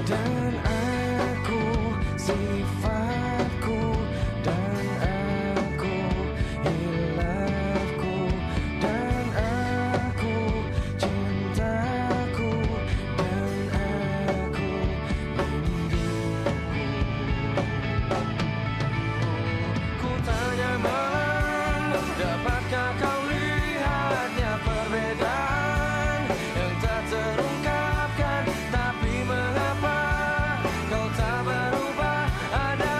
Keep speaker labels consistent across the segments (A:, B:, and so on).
A: Dan aku, sifatku, dan aku, hilafku, dan aku, cintaku, dan aku, rinduku. Ku tanya malam, dapatkah kau lihatnya perbedaan yang tak terungkapkan, tapi mengapa kau tak berubah? Ada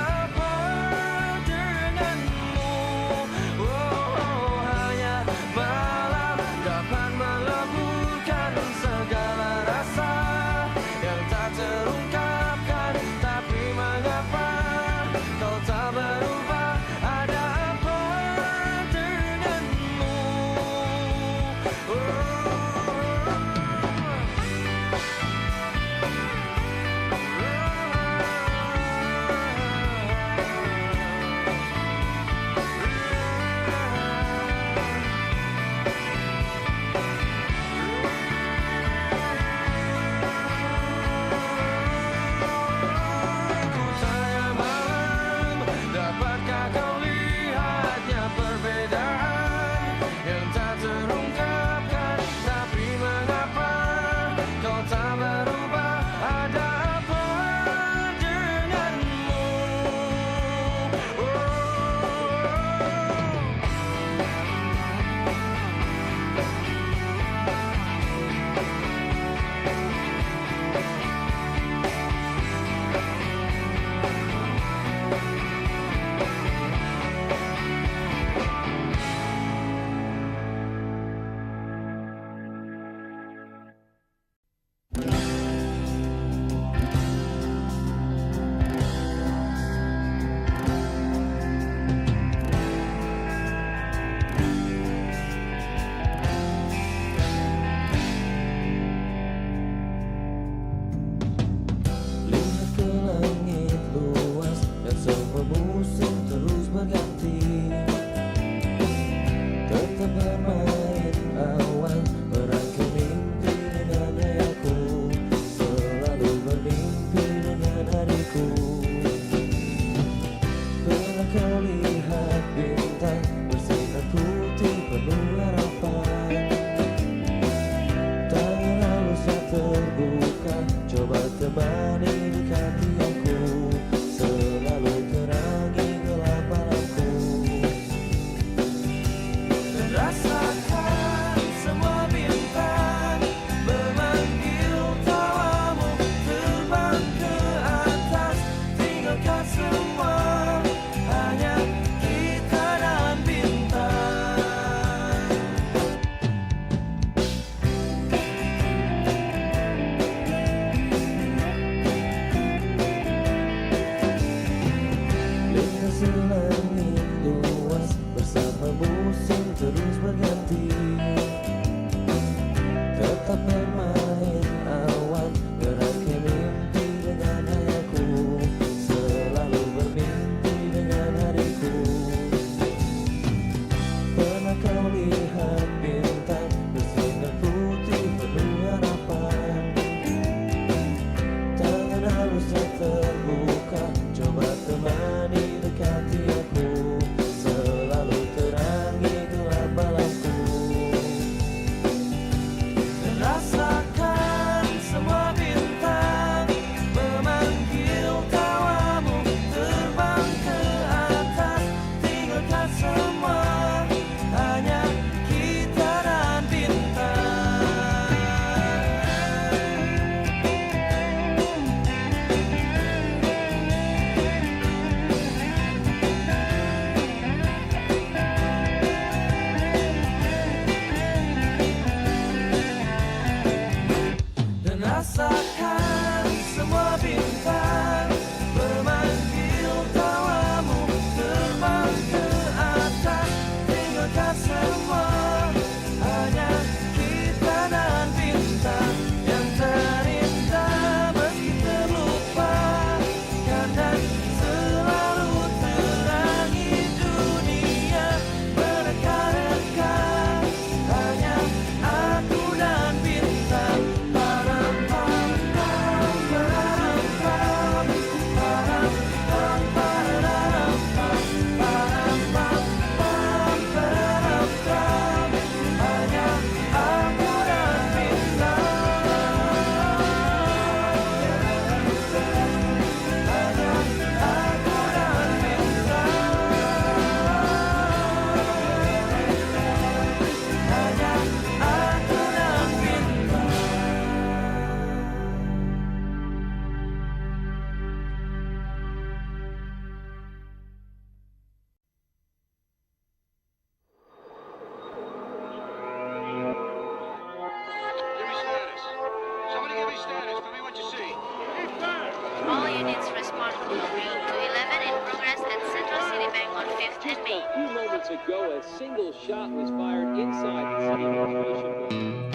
B: units respond. Room 211 in progress at Central City Bank on 5th and Main.
C: A few moments ago, a single shot was fired inside the city administration building.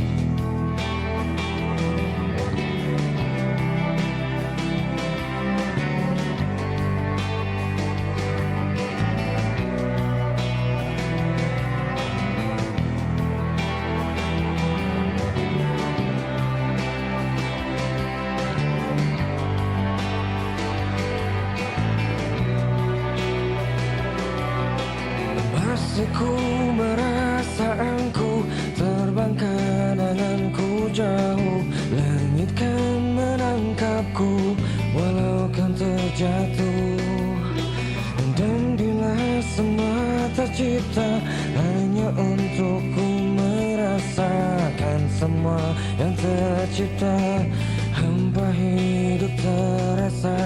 A: Masih ku merasa engkau terbang kenanganku jauh. Langit kan menangkapku walau kan terjatuh. Dan bila semua tercipta hanya untukku merasakan semua yang tercipta, hampa hidup terasa.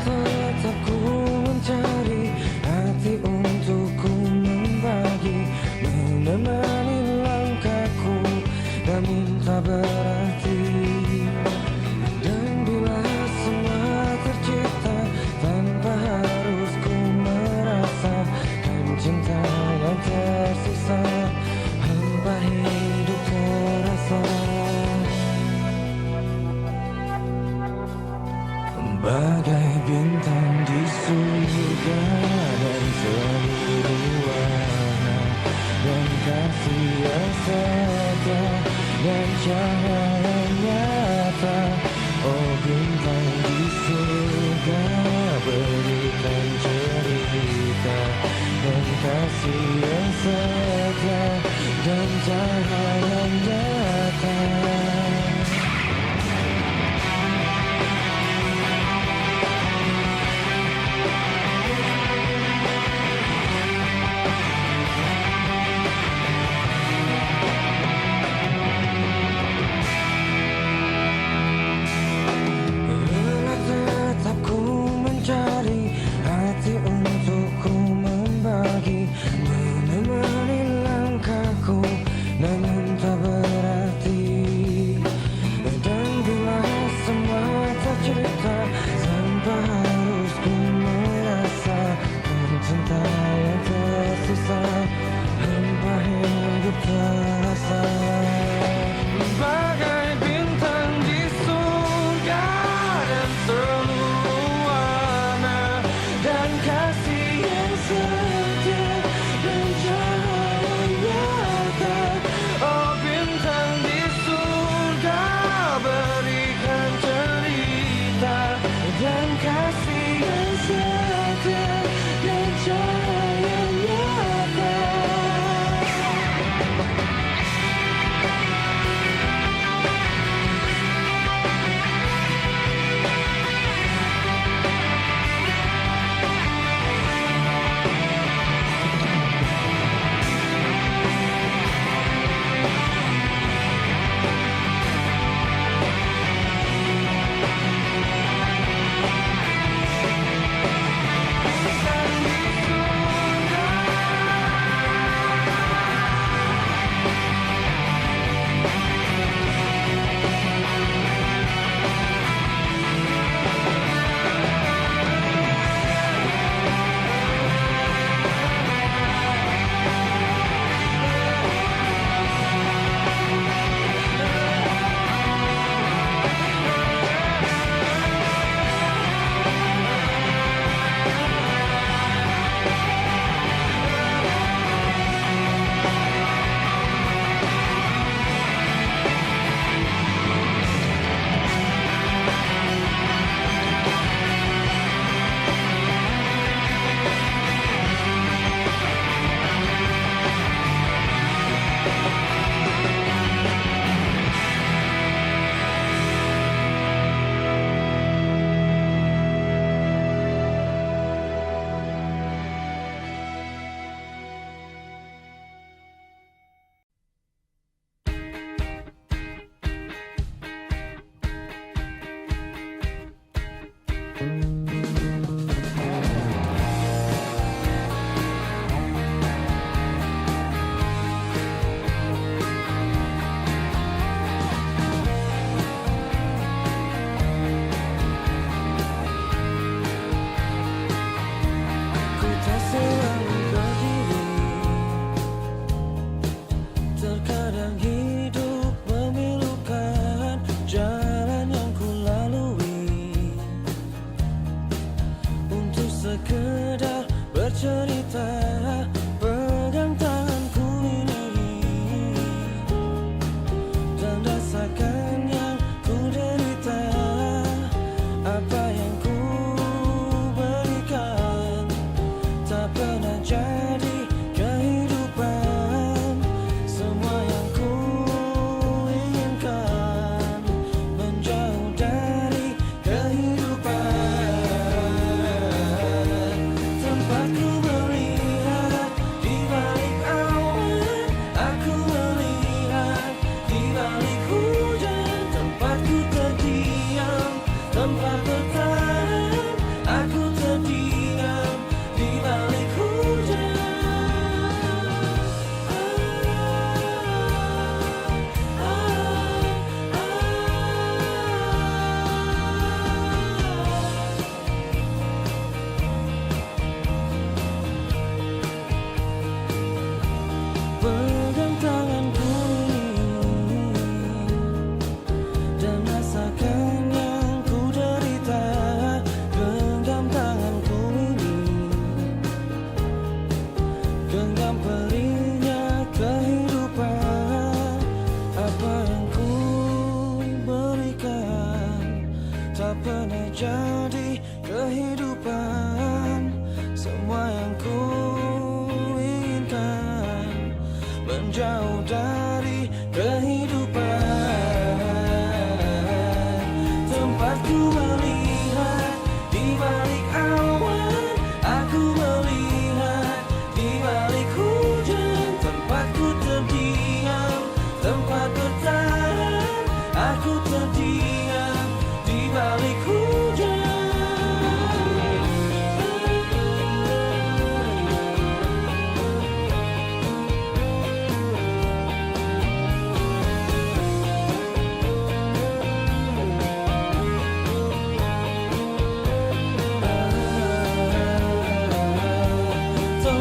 A: Tatapku mencari hati untukku membagi, menemani langkahku namun tak berarti. Dan bila semua tercipta tanpa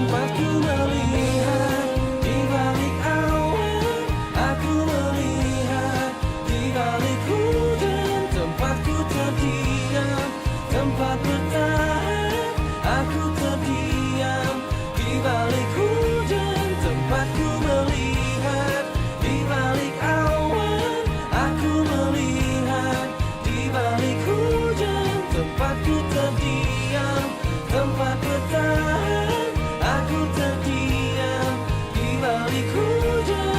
A: tempat ku melihat di balik awan, aku melihat di balik hujan, tempat ku terdiam, tempat bertahan, aku terdiam di balik hujan, tempat ku melihat di balik awan, aku melihat di balik hujan, tempat ku terdiam, tempat bertahan, aku terdiam di balik hujan.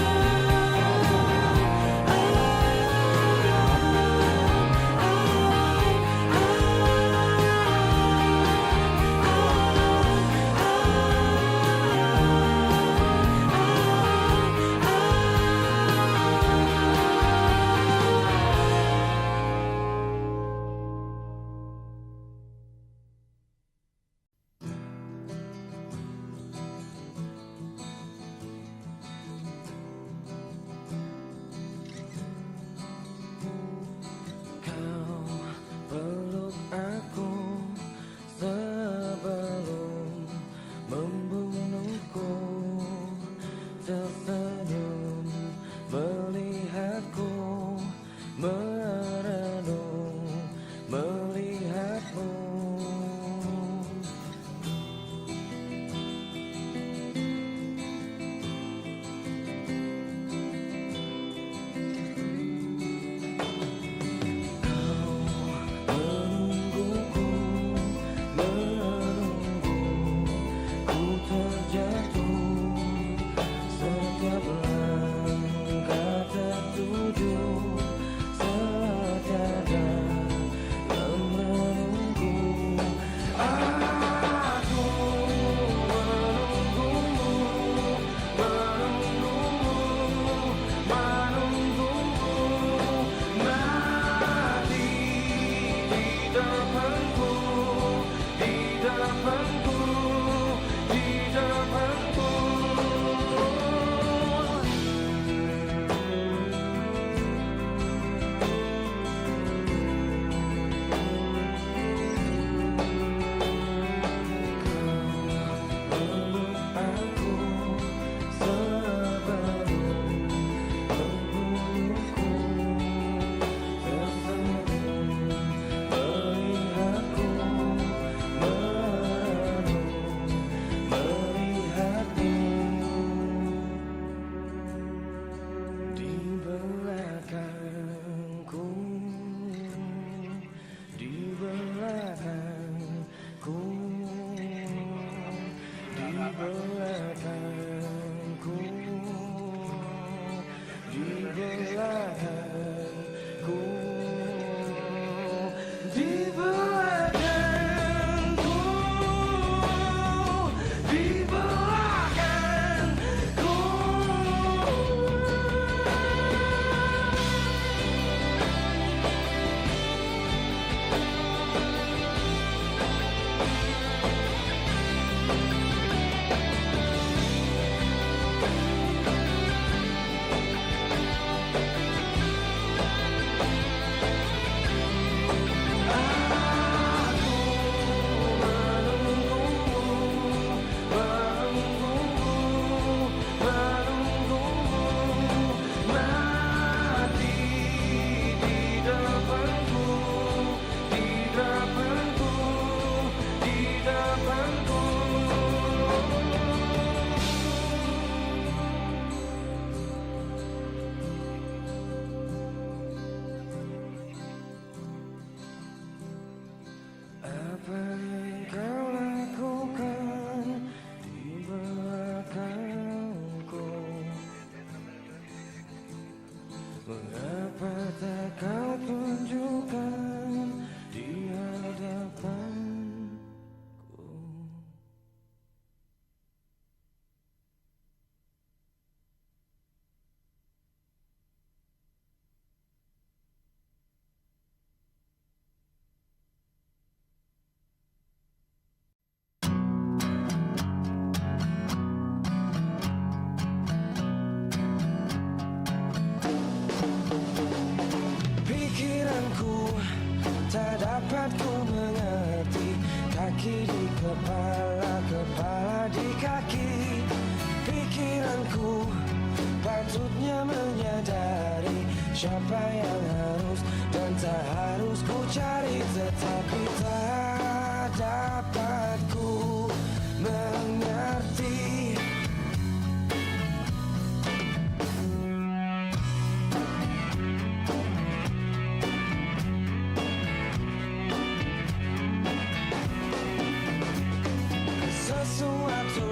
A: Kau peluk aku sebelum membunuhku, tersenyum melihatku, merenung melihatmu. Menungguku, menunggu ku terjatuh, setiap langkah tertuju, setiada yang menunggu. Aku menunggumu, menunggumu, menunggumu, mati di depanku, di depanku, di depanku. Peluk aku sebelum membunuhku, tersenyum melihatku, merenung melihatmu. Di belakangku, di belakangku, di belakangku, di belakangku, di belakangku, di belakangku. Apa yang kau lakukan di belakangku? Mengapa tak kau tunjukkan di hadapanku? di kepala, kepala di kaki. Pikiranku patutnya menyadari siapa yang harus dan tak harus ku cari, tetapi tak dapat ku mengerti. Sesuatu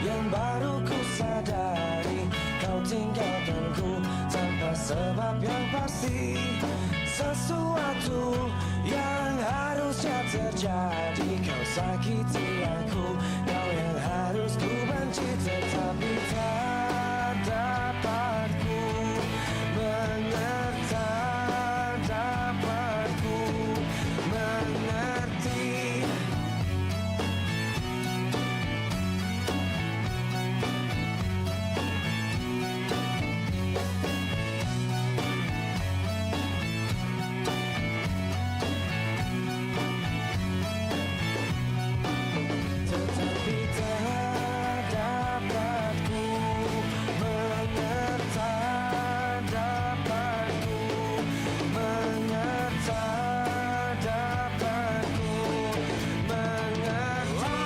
A: yang baru ku sadari, kau tinggalkanku tanpa sebab yang pasti. Sesuatu yang harusnya terjadi, kau sakiti aku, kau yang harus ku benci, tetapi tak dapat ku mengerti, tak dapat ku mengerti. Tetapi tak dapat ku mengerti, dapat ku mengerti, dapat ku mengerti.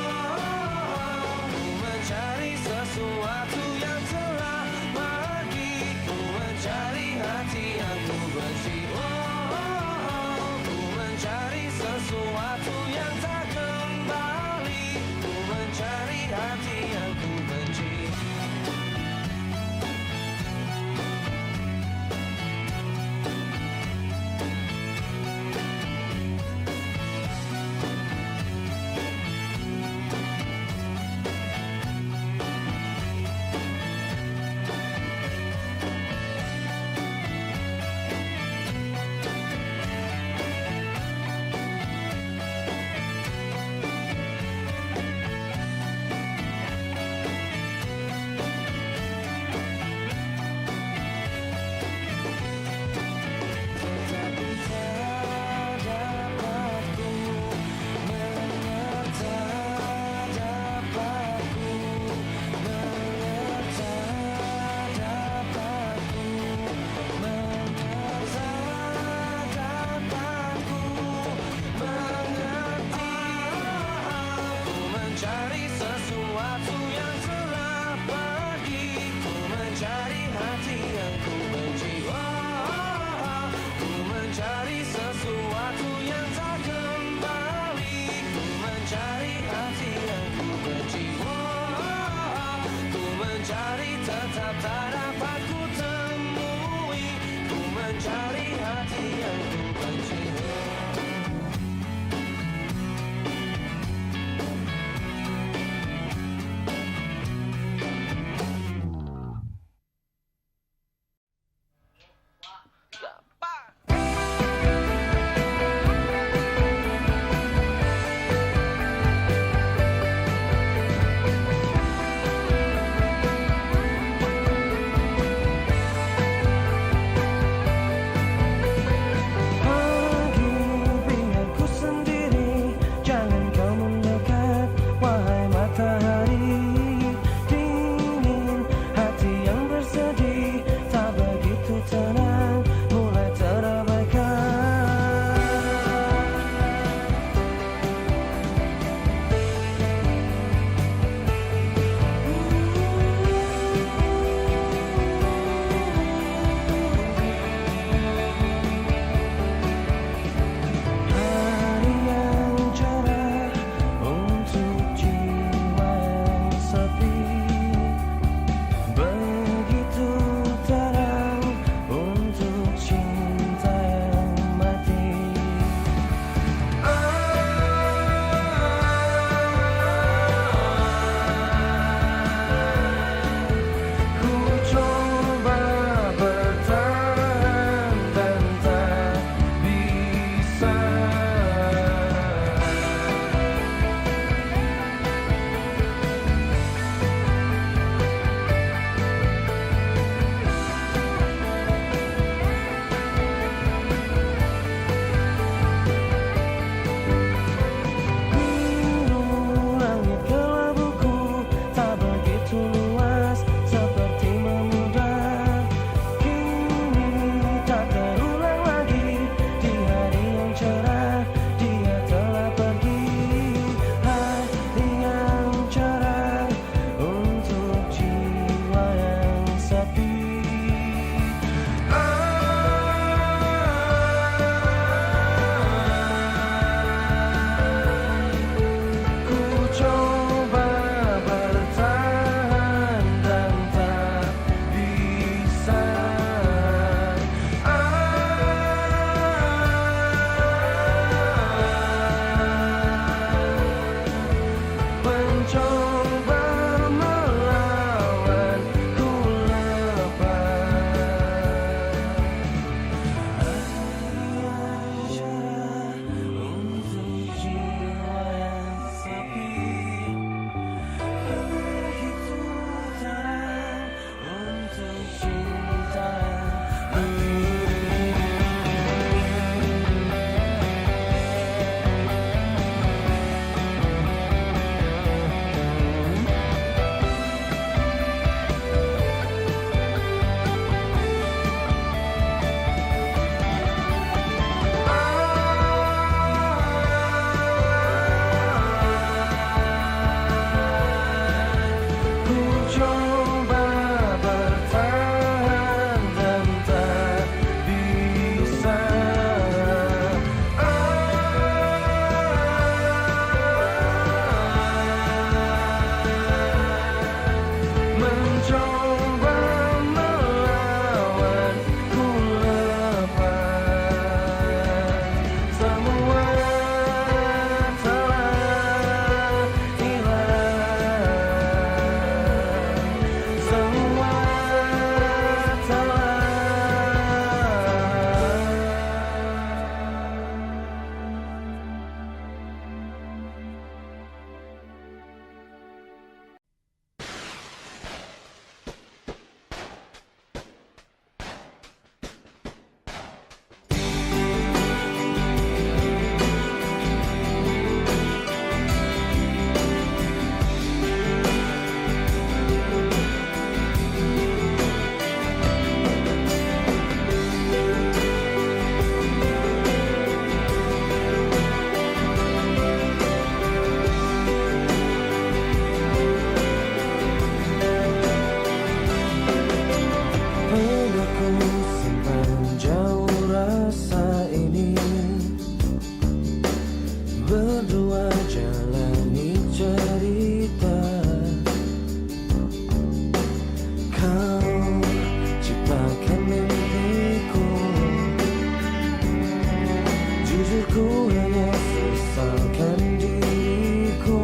A: Ku mencari sesuatu yang telah pergi, ku mencari hati yang ku benci. Ku mencari sesuatu yang tak kembali, ku mencari hati yang ku benci. Tetapi tak dapat ku mengerti, dapat ku mengerti, dapat ku mengerti, dapat ku mengerti. Ku mencari sesuatu yang telah pergi, ku mencari hati yang ku benci. Ku mencari sesuatu yang tak kembali, ku mencari hati yang ku benci. Ku mencari tetap tak dapat ku temui, ku mencari hati yang ku benci. mencoba melawan ku lepas untuk jiwa yang sepi begitu terang untuk cinta ku coba bertahan dan tak bisa mencoba melawan ku lepas semua telah hilang semua telah Pernah ku simpan jauh rasa ini berdua jalani cerita kau ciptakan mimpiku jujur ku hanya sesalkan diriku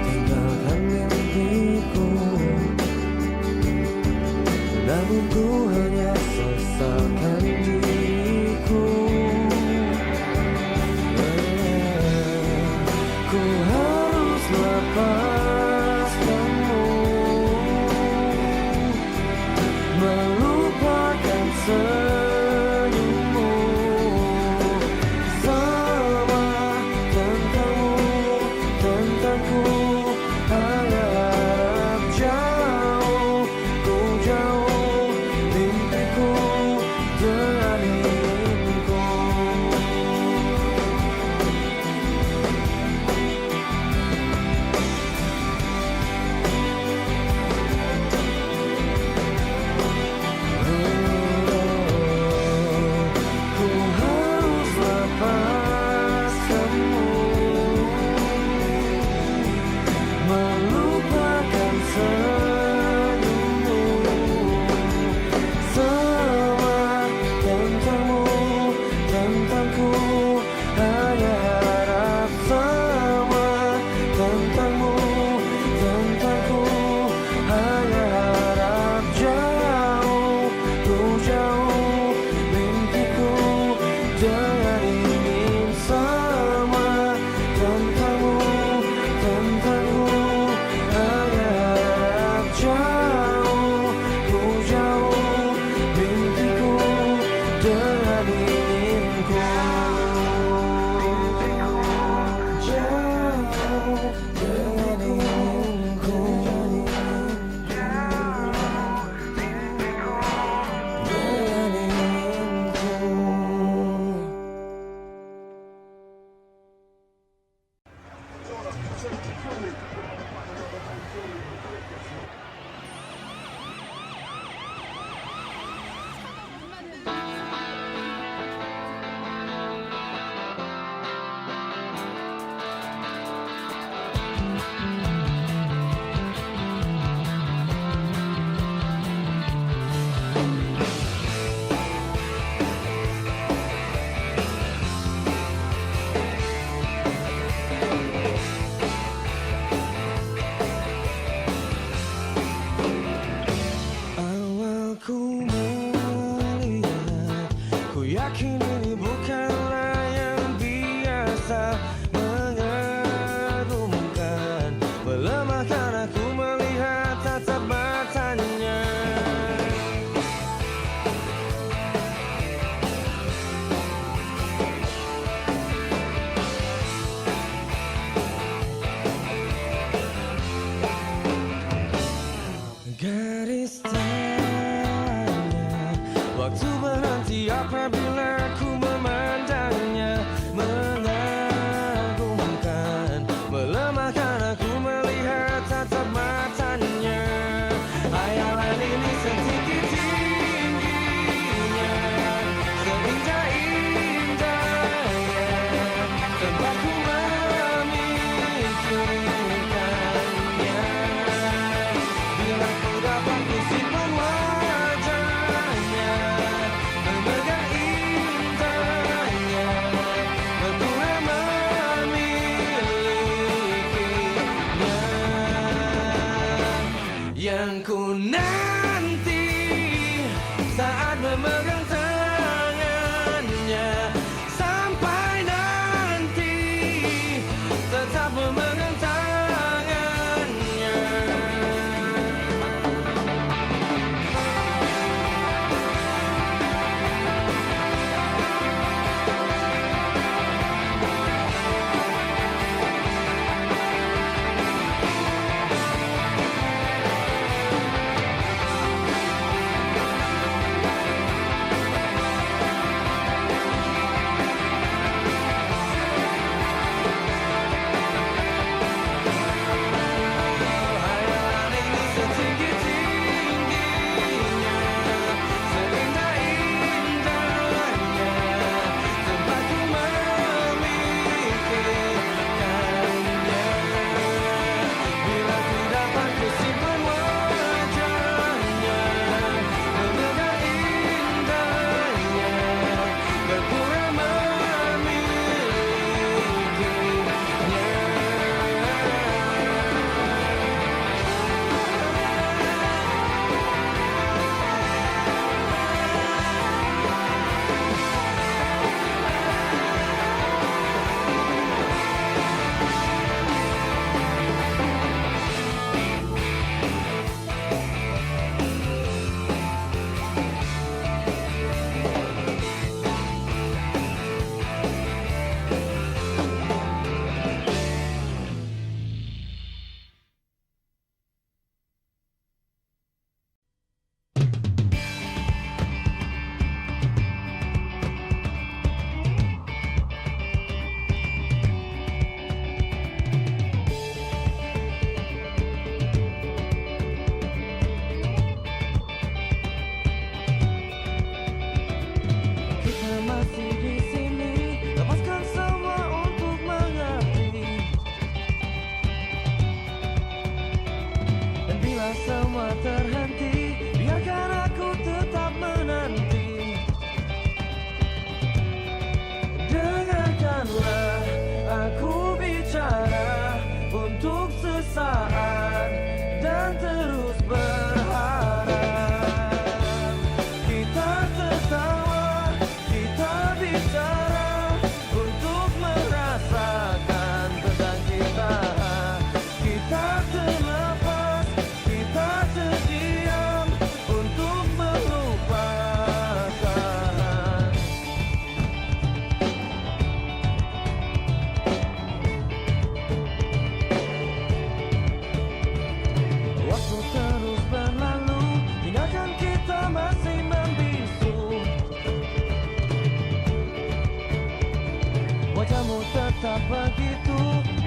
A: tinggalkan mimpiku namun ku hanya sesalkan diriku ku harus lepaskanmu melupakan senyummu semua tentangmu tentangku harap jauh ku jauh mimpiku denganku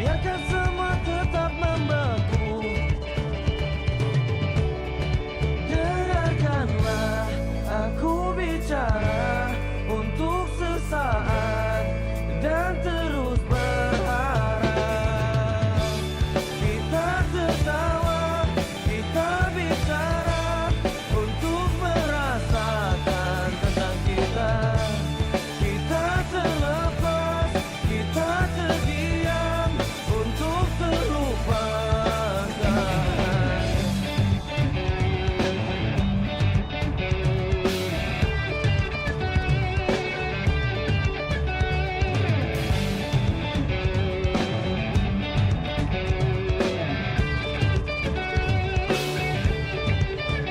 A: biarkan semua tetap membeku. Dengarkanlah aku bicara untuk sesaat dan terus berharap. Kita tertawa, kita bicara untuk merasakan tentang kita. Kita terlepas, kita terdiam untuk terlupakan.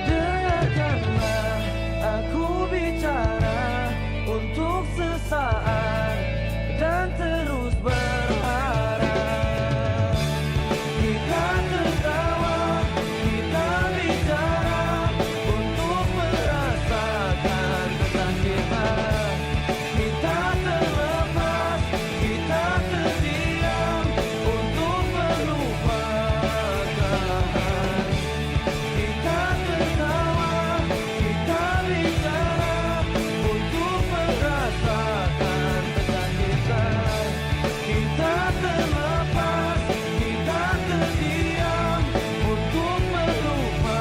A: Dengarkanlah aku bicara untuk sesaat dan terus berharap. Kita tertawa, kita bicara untuk merasakan tentang kita. Kita terlepas, kita terdiam untuk melupakan. Kita tertawa, kita bicara untuk merasakan tentang kita. Kita terlepas, kita terdiam untuk melupakan.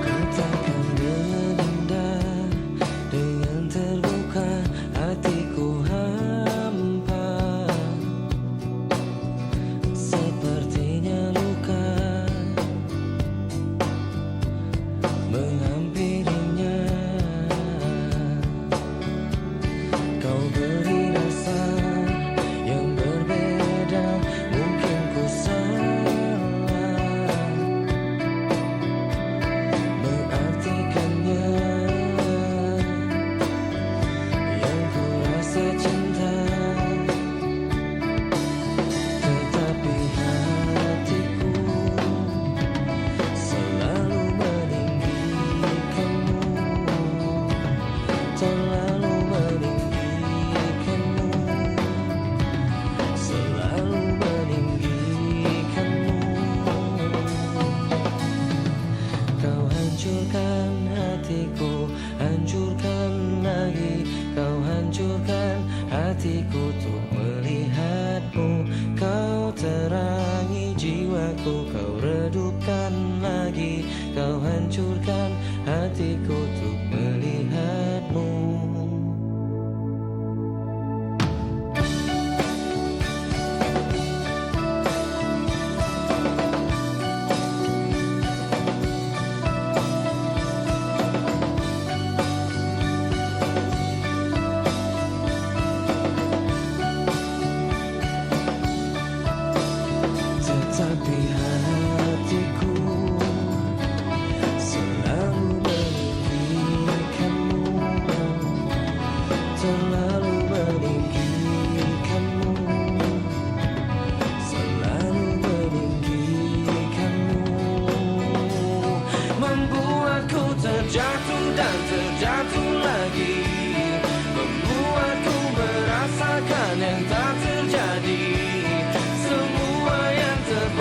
A: Katakan rendah dengan terbuka, hatiku hampa. Sepertinya luka menghampirinya. Kau beri rasa yang berbeda, mungkin ku salah mengartikannya. Yang ku rasa cinta, tetapi hatiku selalu meninggikanmu, terlalu meninggikanmu, selalu meninggikanmu. Kau hancurkan hatiku, hancurkan lagi. Kau hancurkan hatiku untuk melihatmu. Kau terangi jiwaku, kau redupkan lagi. Kau hancurkan hatiku untuk melihatmu. Tetapi hatiku selalu meninggikanmu, terlalu meninggikanmu, selalu meninggikanmu. Membuatku terjatuh dan terjatuh lagi, membuatku merasakan yang tak terjadi. Semua yang terjadi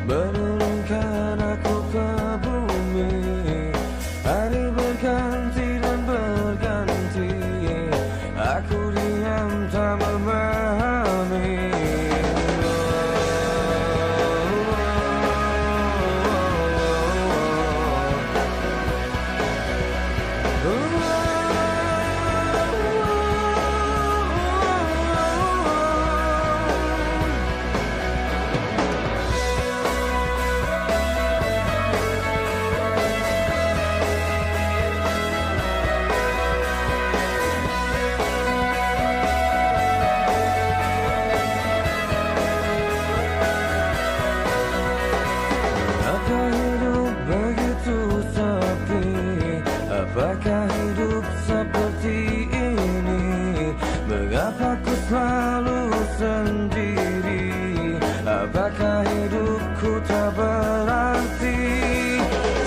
A: menurunkan aku ke bumi. Hari berganti dan berganti, aku diam tak memahami. Apakah hidup begitu sepi? Apakah hidup seperti ini? Mengapa ku selalu sendiri? Apakah hidupku tak berarti?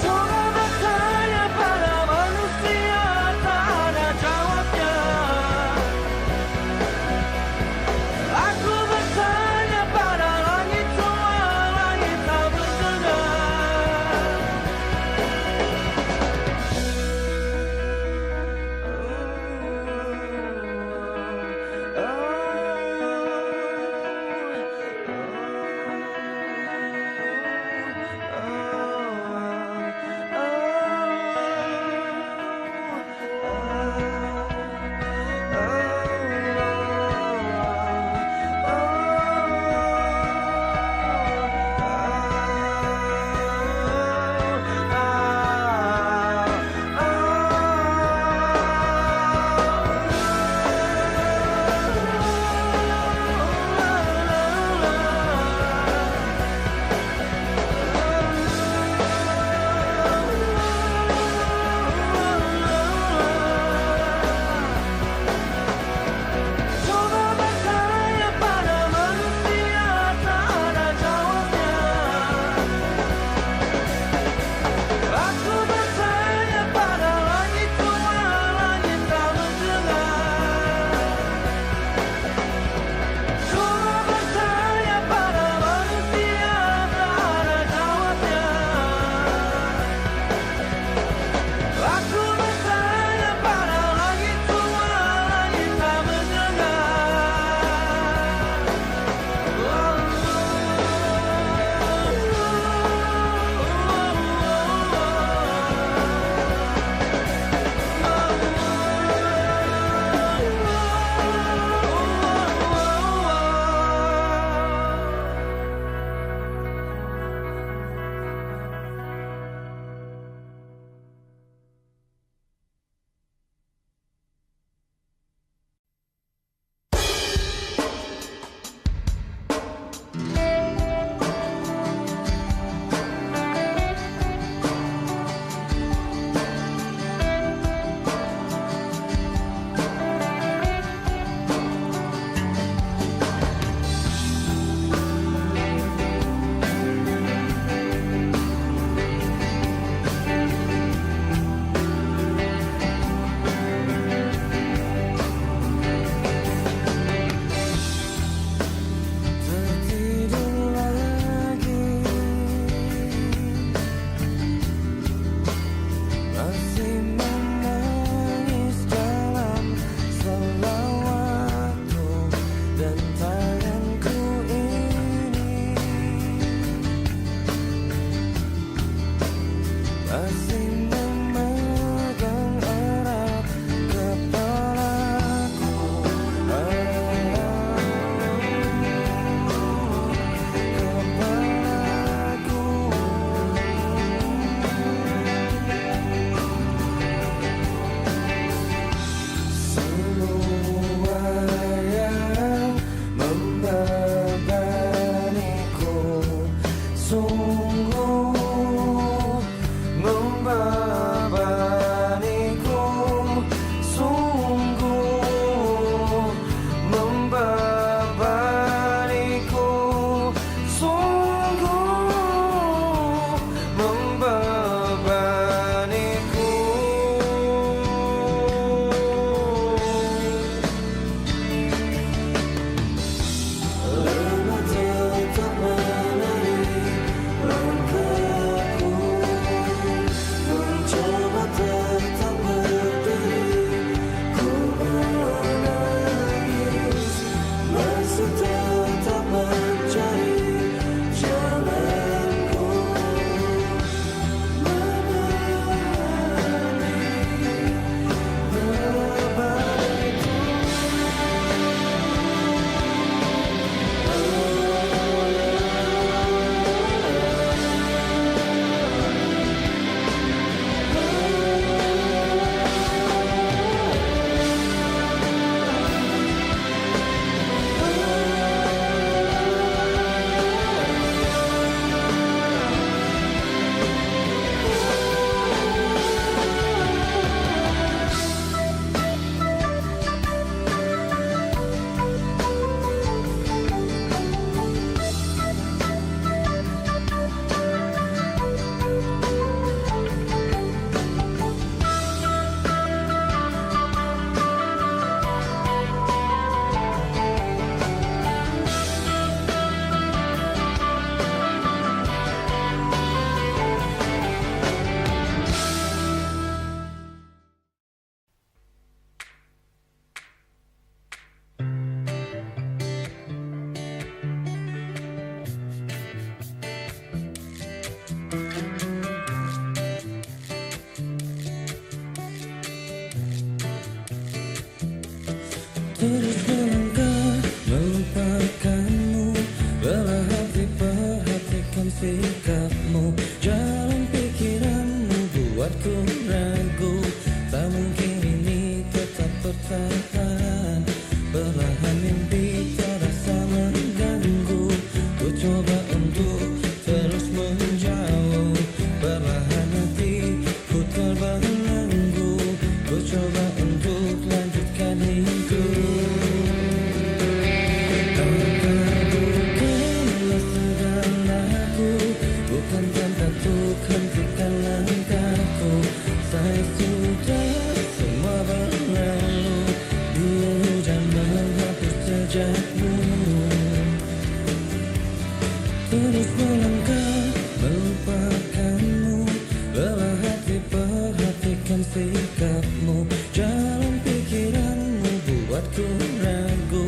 A: Coba bertanya pada manusia, tak ada jawabnya. Aku bertanya pada langit, semua langit tak mendengar. Coba bertanya pada manusia, tak ada jawabnya. Aku bertanya pada langit, semua langit tak mendengar. Coba bertanya pada manusia, tak ada jawabnya. Aku bertanya pada langit, semua langit tak mendengar. Tertidur lagi, masih menangis dalam selawatku dan tanganku ini masih memegang erat kepalaku. Semua yang membebaniku sungguh membebaniku, sungguh membebaniku, sungguh membebaniku. Lemah tetap menari sikapmu, jalan pikiranmu buatku ragu. Tak mungkin ini tetap bertahan, perlahan mimpi terasa mengganggu. Ku coba untuk terus menjauh, perlahan hatiku terbelenggu. Ku coba untuk lanjutkan hidup. Bukan tempat untuk hentikan langkahku. Saya sudah semua berlalu, biar hujan menghapus jejakmu. Terus melangkah melupakanmu, lelah hati perhatikan sikapmu, jalan pikiranmu buatku ragu.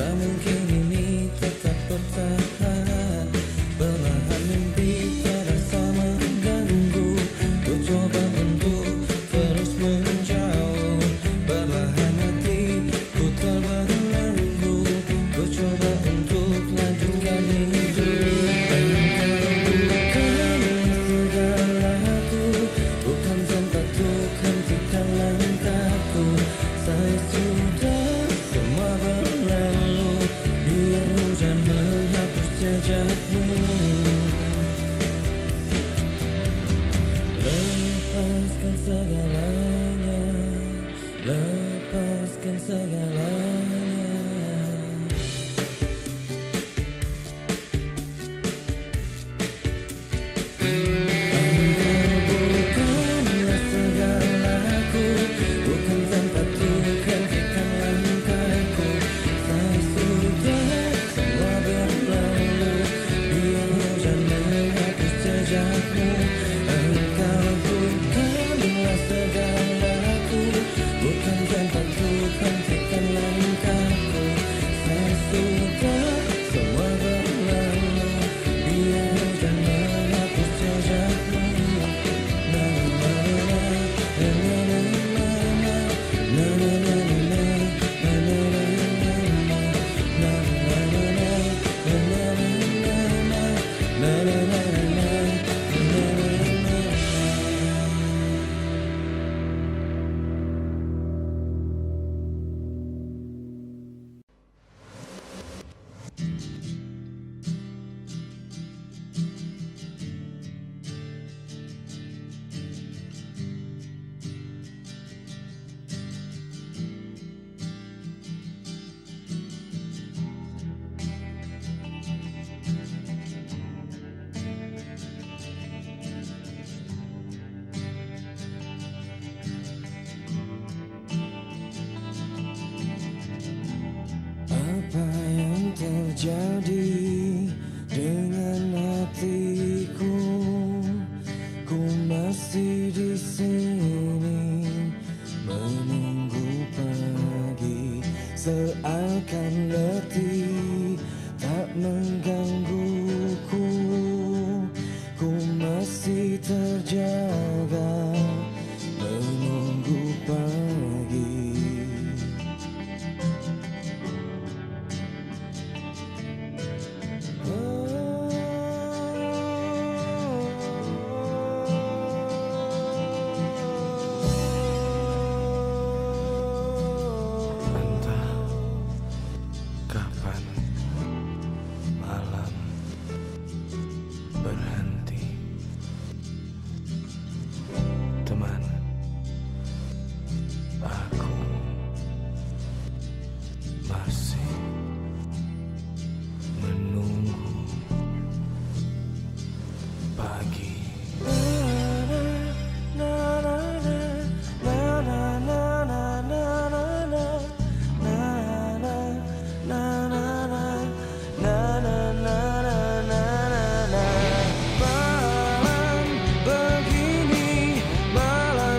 A: Tak mungkin ini tetap bertahan, perlahan mimpi terasa mengganggu. Ku coba untuk terus menjauh, perlahan hatiku terbelenggu. Ku coba untuk lanjutkan hidup. Bukanlah segalaku, bukan tempat untuk hentikan langkahku. Saya sudah semua berlalu, biar hujan menghapus jejakmu. Lepaskan segalanya, lepaskan segalanya. Bukanlah segalaku, bukan tempat untuk hentikan langkahku. Saya sudah semua berlalu, biar hujan menghapus jejakmu. Engkau bukanlah segalaku, bukan tempat untuk hentikan langkahku. Saya sudah semua berlalu, biar hujan menghapus jejakmu. Na na na na na na na na na Apa yang terjadi dengan hatiku? Ku masih di sini menunggu pagi, seakan letih tak menggangguku. Ku masih terjaga menunggu pagi. Entah kapan malam berhenti, teman, aku masih menunggu pagi. Malam begini, malam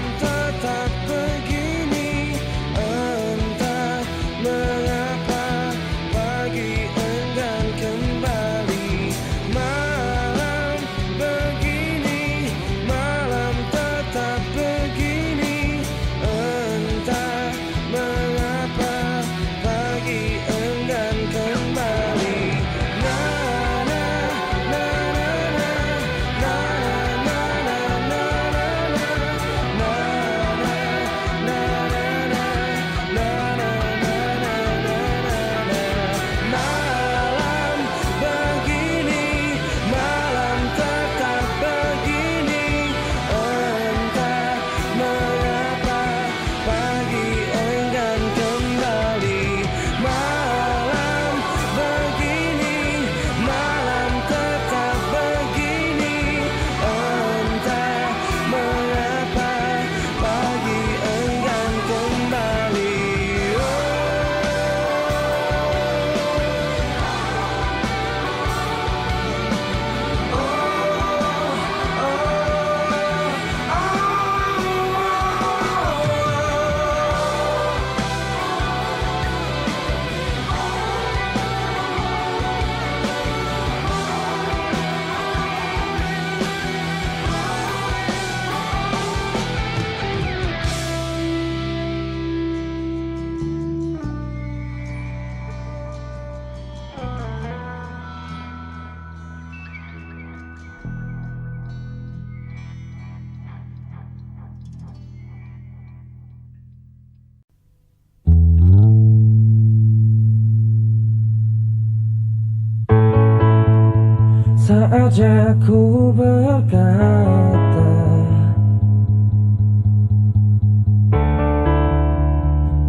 A: saja ku berkata,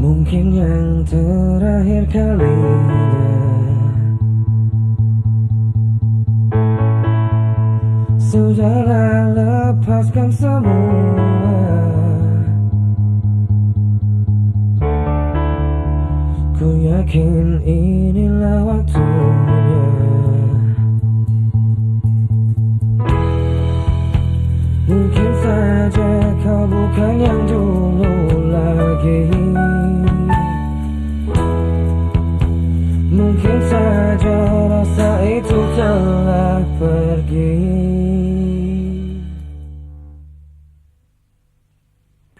A: mungkin yang terakhir kalinya. Sudahlah, lepaskan semua. Ku yakin inilah waktunya. Mungkin saja kau bukan yang dulu lagi. Mungkin saja rasa itu telah pergi.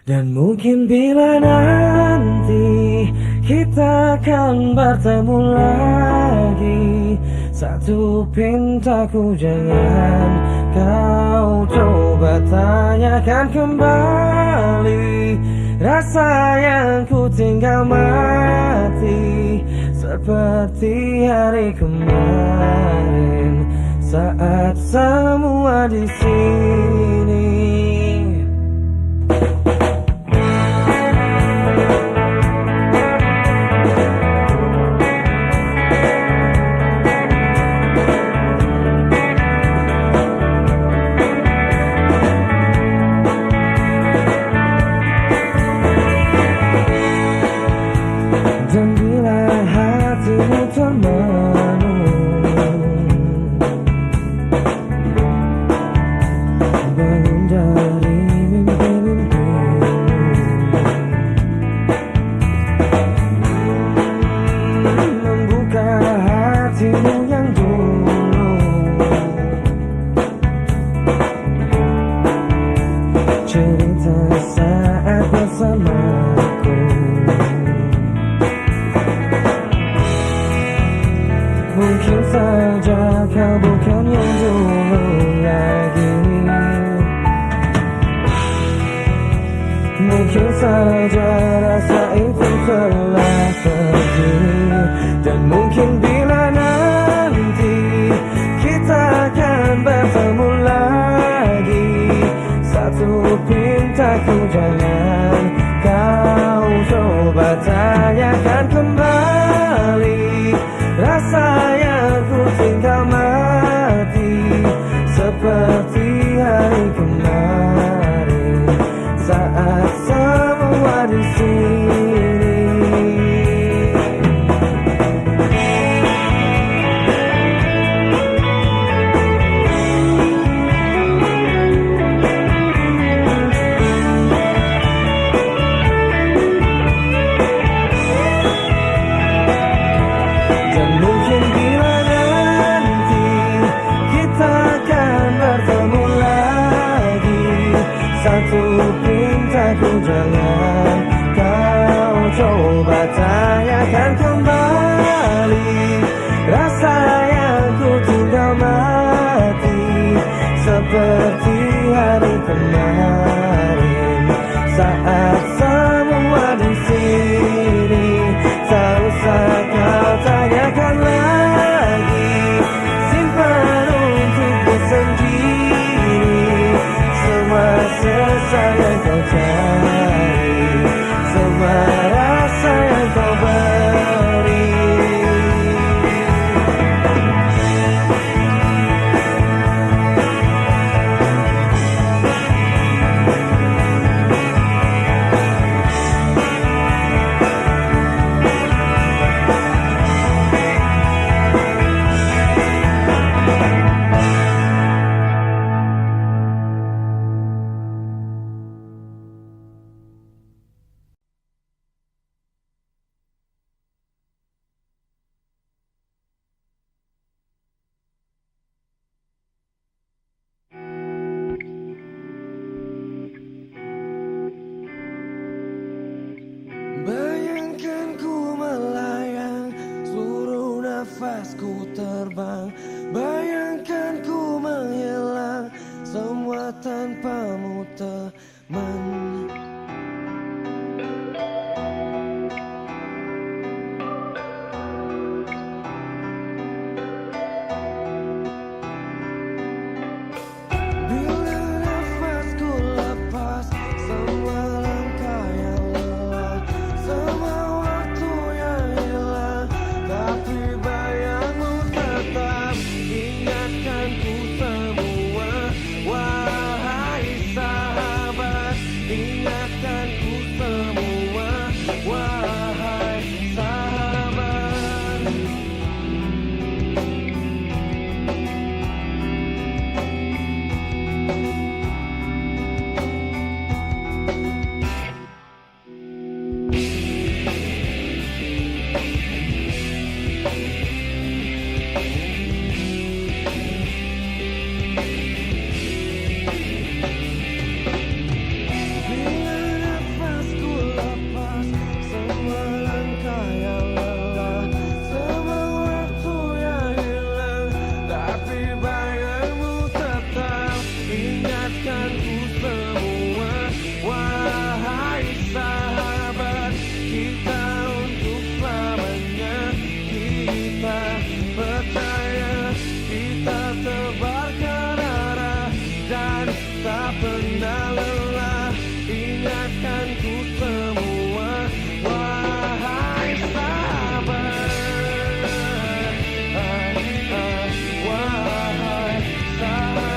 A: Dan mungkin bila nanti kita akan bertemu lagi, satu pintaku jangan kau coba tanyakan kembali. Rasa yang ku tinggal mati seperti hari kemarin saat semua di sini. Dan bila hatimu termenung, bangun dari mimpi-mimpimu, membuka hatimu yang dulu, cerita saat bersamaku. Mungkin saja kau bukan yang dulu lagi. Mungkin saja rasa itu telah pergi. Dan mungkin bila nanti kita akan bertemu lagi, satu pintaku jangan kau coba tanyakan kembali. Rasa yang ku tinggal mati seperti hari kemarin saat semua di sini. Satu pintaku jangan kau coba tanyakan kembali. Rasa yang ku tinggal mati seperti hari kemarin saat semua di sini. Tak usah kau tanyakan lagi, simpan untuk bersendiri semua sesal yang kau cari, semua rasa yang kau beri. Bayangkan ku melayang, seluruh nafasku terbang. Bayangkan ku menghilang, semua tanpamu teman. tak pernah lelah ingatkan ku semua. Wahai sahabat, wahai sahabat.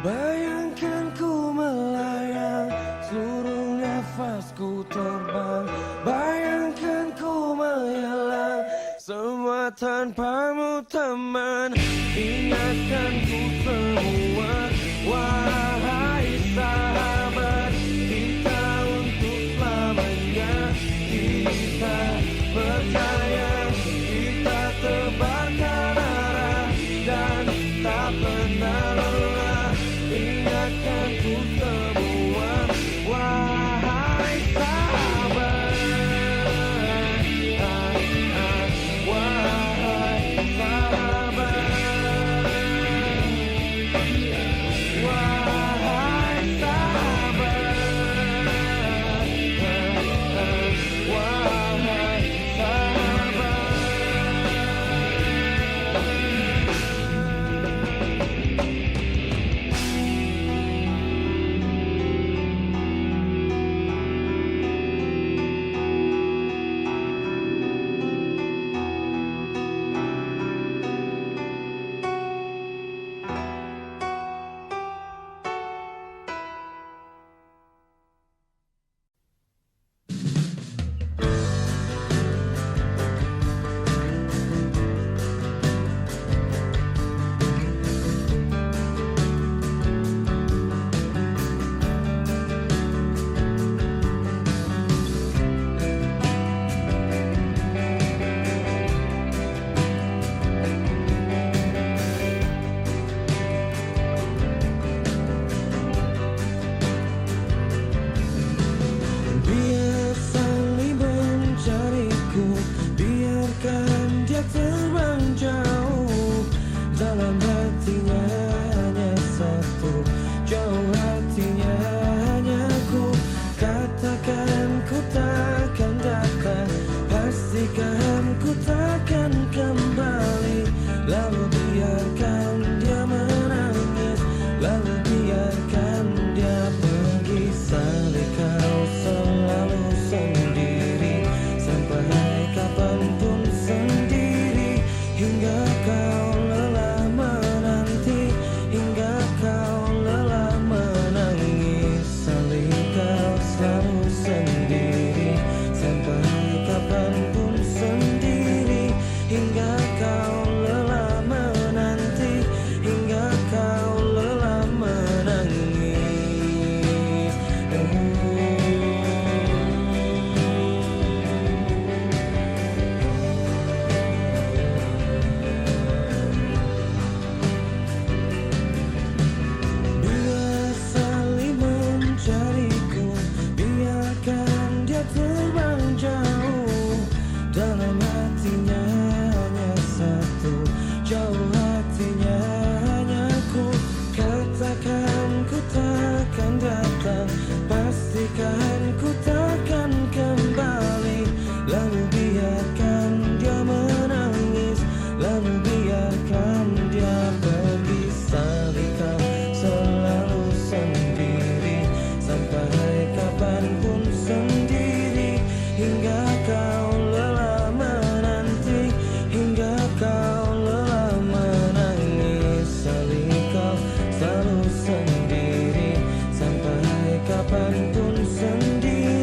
A: Bayangkan ku melayang, seluruh nafasku terbang. Bayangkan ku menghilang, semua tanpamu teman. Ingatkan ku semua, wahai sahabat. Kita untuk selamanya, kita percaya. Kita tebarkan arah dan tak pernah lelah. Ingatkan ku semua, wahai sahabat, wahai sahabat, wahai sahabat, wahai sahabat. Biar saling mencariku, biarkan dia terbang jauh. Dalam hatinya hanya satu, jauh hatinya hanya ku. Katakan ku takkan datang, pastikan ku takkan kembali. Lalu biarkan dia menangis, lalu biarkan dia pergi. Salih kau selalu sendiri, sampai kapanpun sendiri. Hingga kau lelah menanti, hingga kau lelah menangis. Salih kau selalu sendiri, sampai kapanpun sendiri. Hingga kau lelah menanti, hingga kau lelah menangis. Bila saling mencariku, biarkan dia terbang jauh. Dalam hatinya hanya satu, jauh hatinya hanya ku. Katakan ku takkan datang, pastikan ku takkan kembali. Lalu biarkan dia menangis, lalu biarkan dia pergi. Salih kau selalu sendiri, sampai kapanpun sendiri. Hingga kau lelah menanti, hingga kau lelah menangis. Salih kau selalu sendiri, sampai kapanpun sendiri.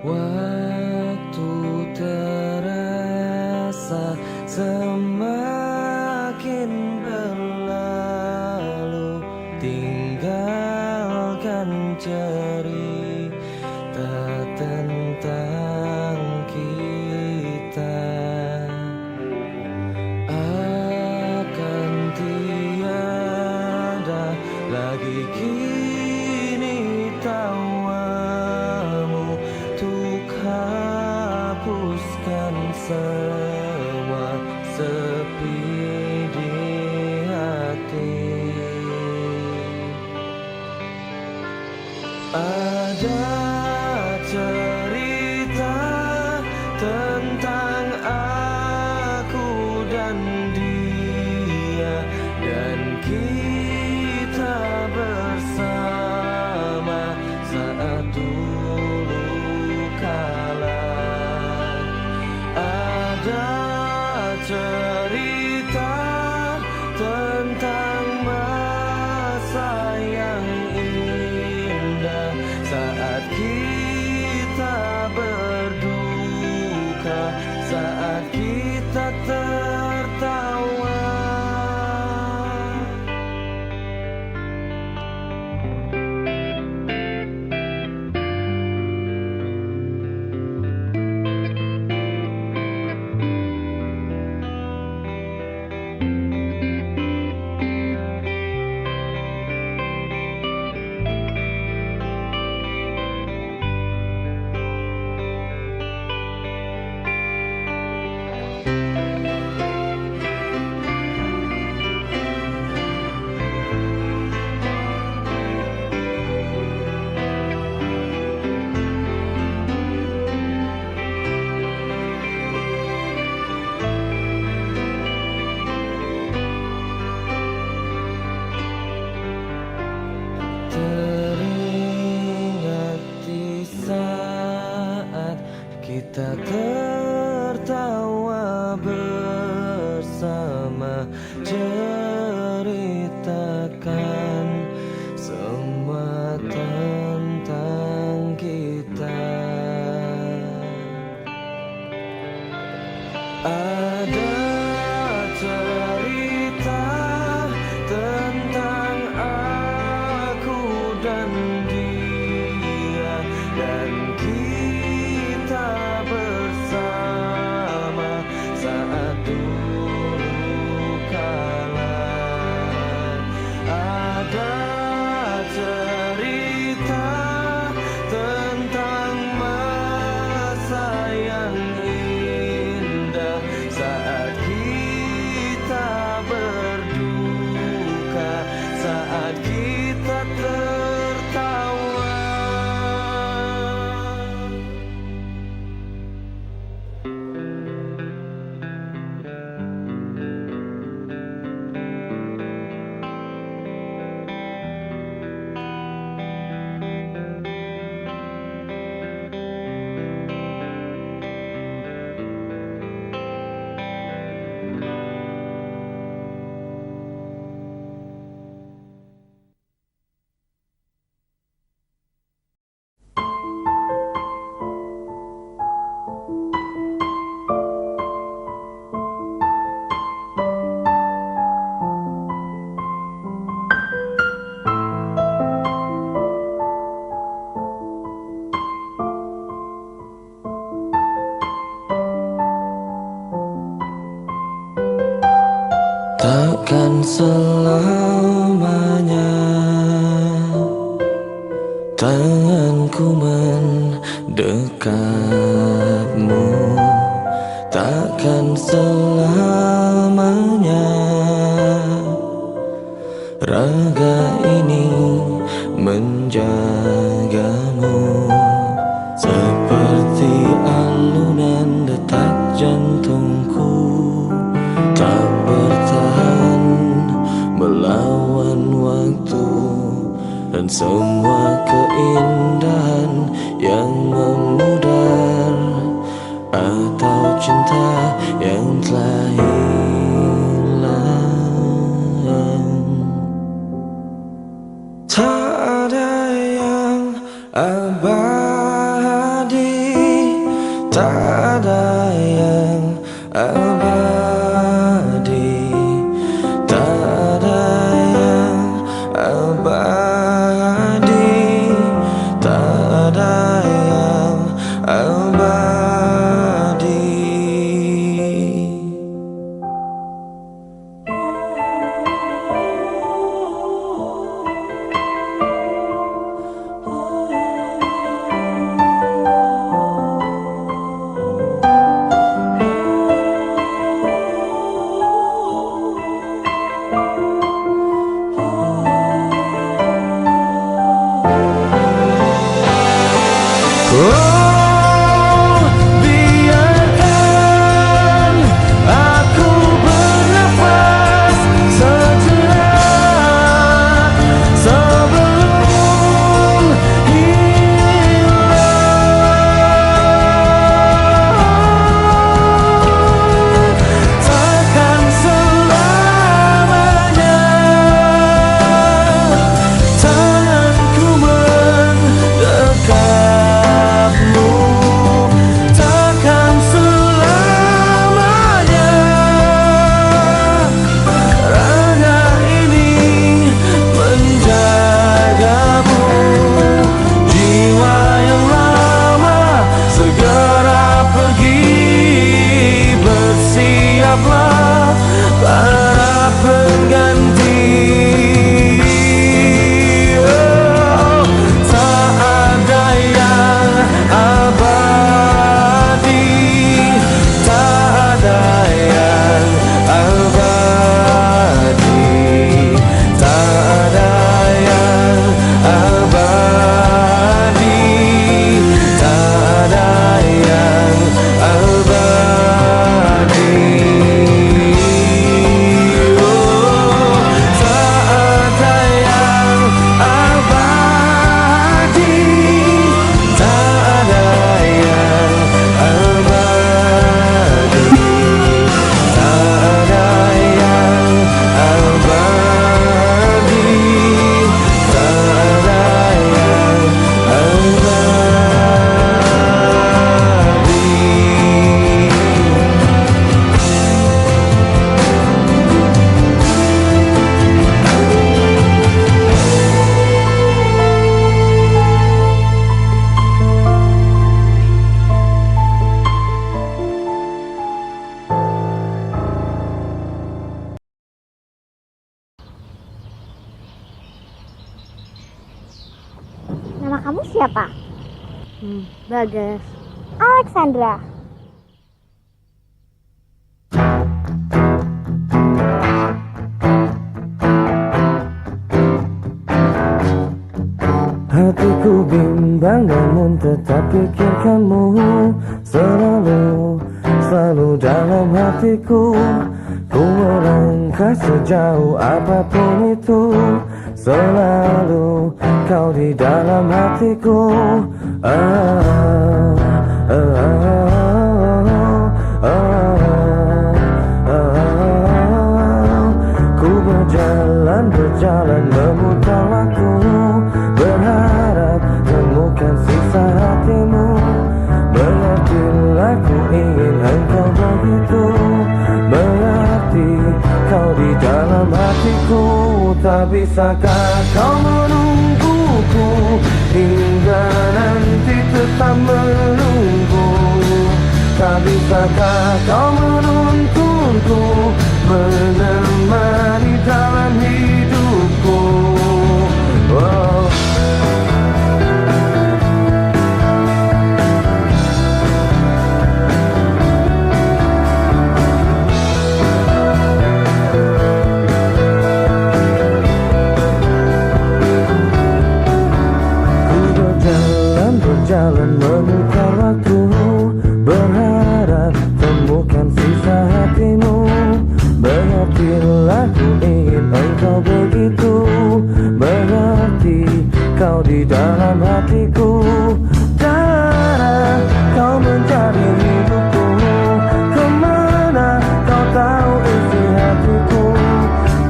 A: Waktu terasa semakin berlalu, tinggalkan cerita tentang kita. Akan tiada lagi kini tawamu untuk hapuskan semua sepi di hati. Ada cerita tentang aku dan dia, dan kita bersama saat dulu kala. Ada cerita tentang masa yang indah saat kita berduka, saat kita tertawa. Teringat di saat kita tertawa bersama, ceritakan semua tentang kita. Ada cerita tentang aku dan dia, dan kita bersama saat dulu kala. Ada cerita tentang masa yang indah saat kita berduka, saat kita tertawa. Takkan selamanya tanganku mendekapmu, takkan selamanya raga ini menjagamu. Seperti alunan detak jantungku tak bertahan melawan waktu, dan semua keindahan yang memudar atau cinta yang telah hilang. Tak ada yang abadi tak ada yang abadi, tak ada yang abadi, tak ada yang abadi. Oh, biarkan aku bernafas sejenak sebelum hilang. Takkan selamanya tanganku mendekat. Takkan selamanya raga ini menjagamu. Jiwa yang lama segera pergi, bersiaplah para pengganti. Tak ada yang abadi, tak ada yang abadi, tak ada yang abadi, tak ada yang abadi. Oh, tak ada yang abadi, tak ada yang abadi, tak ada yang abadi, tak ada yang
D: Nama kamu siapa?
E: Bagas.
D: Alexandra.
A: Hatiku bimbang namun tetap pikirkanmu selalu, selalu dalam hatiku. Ku melangkah sejauh apapun itu, selalu kau di dalam hatiku. Ku berjalan memutar waktu, berharap temukan sisa hatimu. Mengertilah ku ingin engkau begitu, mengerti kau di dalam hatiku. Tak bisakah kau menungguku hingga nanti tetap menunggu? Tak bisakah kau menuntunku menemani dalam hidupku? Oh. Berjalan memutar waktu, berharap temukan sisa hatimu. Mengertilah ku ingin engkau begitu, mengerti kau di dalam hatiku. Darah kau menjadi hidupku, kemana kau tahu isi hatiku.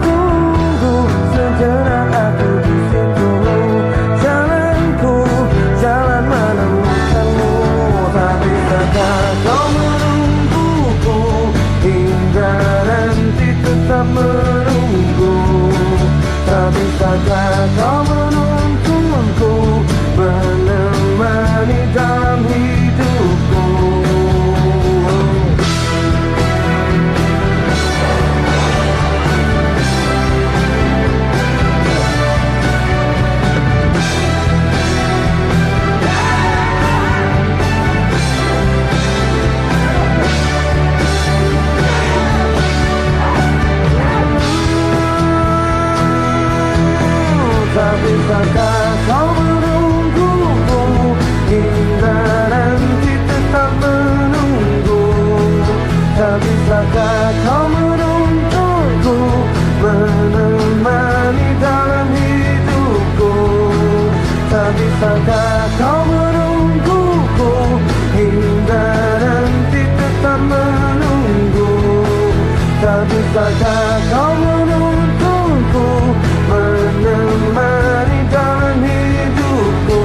A: Tunggu sejenak aku di situ, jalanku jalan menemukanmu. Tak bisakah bisakah kau menungguku hingga nanti tetap menunggu? Tak bisakah kau menuntunku menemani dalam hidupku?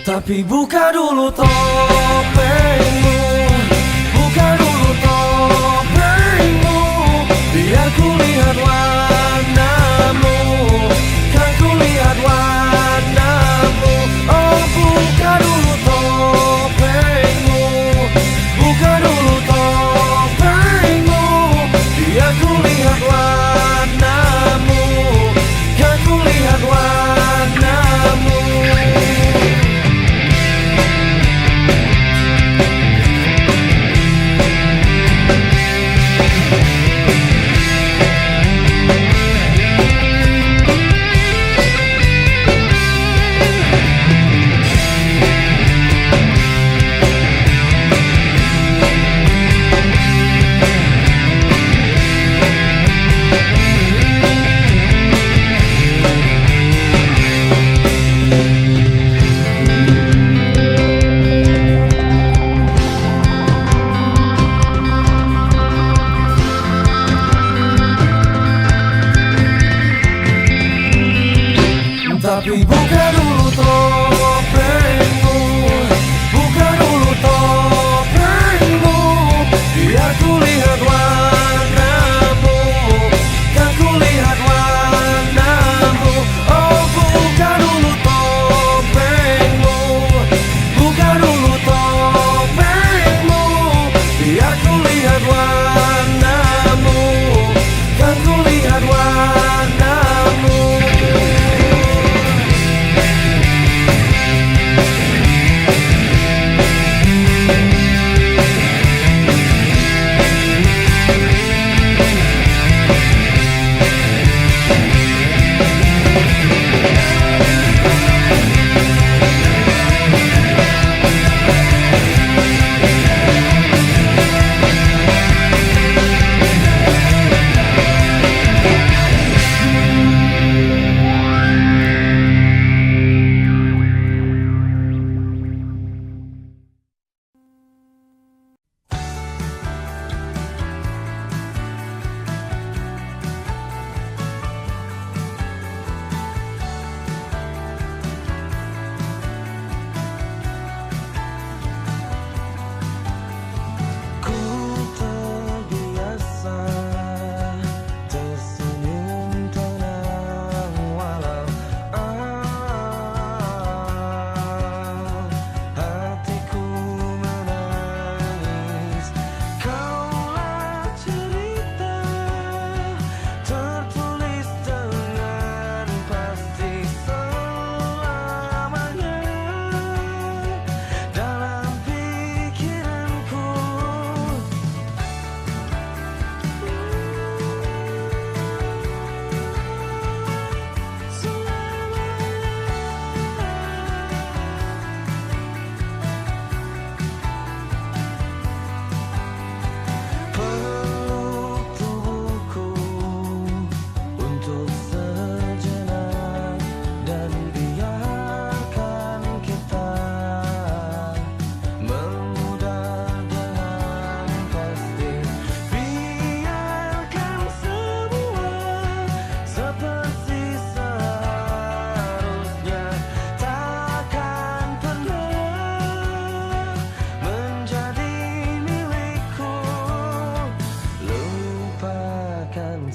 A: Tapi buka dulu topengmu, buka dulu topengmu, biar ku lihat warnamu, kan ku lihat warnamu. Oh, buka dulu topengmu, buka dulu topengmu, biar ku lihat warnamu, kan ku lihat warnamu. Tapi buka dulu topengmu, buka dulu topengmu, biar ku lihat warnamu, kan ku lihat warnamu. Oh, buka dulu topengmu, buka dulu topengmu, biar ku lihat warnamu, kan ku lihat warnamu.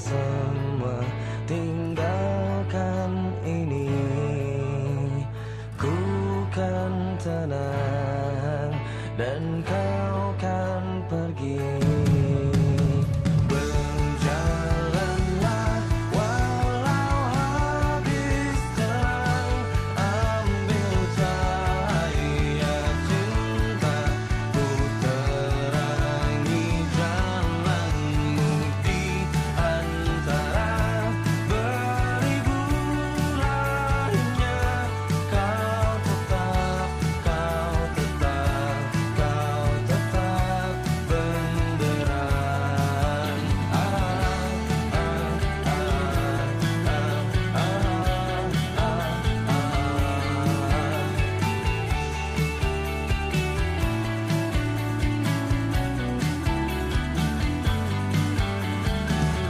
A: semua, tinggalkan ini. Ku kan tenang dan kau kan pergi. Berjalanlah walau habis terang, ambil cahaya cinta, ku terangi jalanmu di antara beribu lainnya. Kau tetap benderang.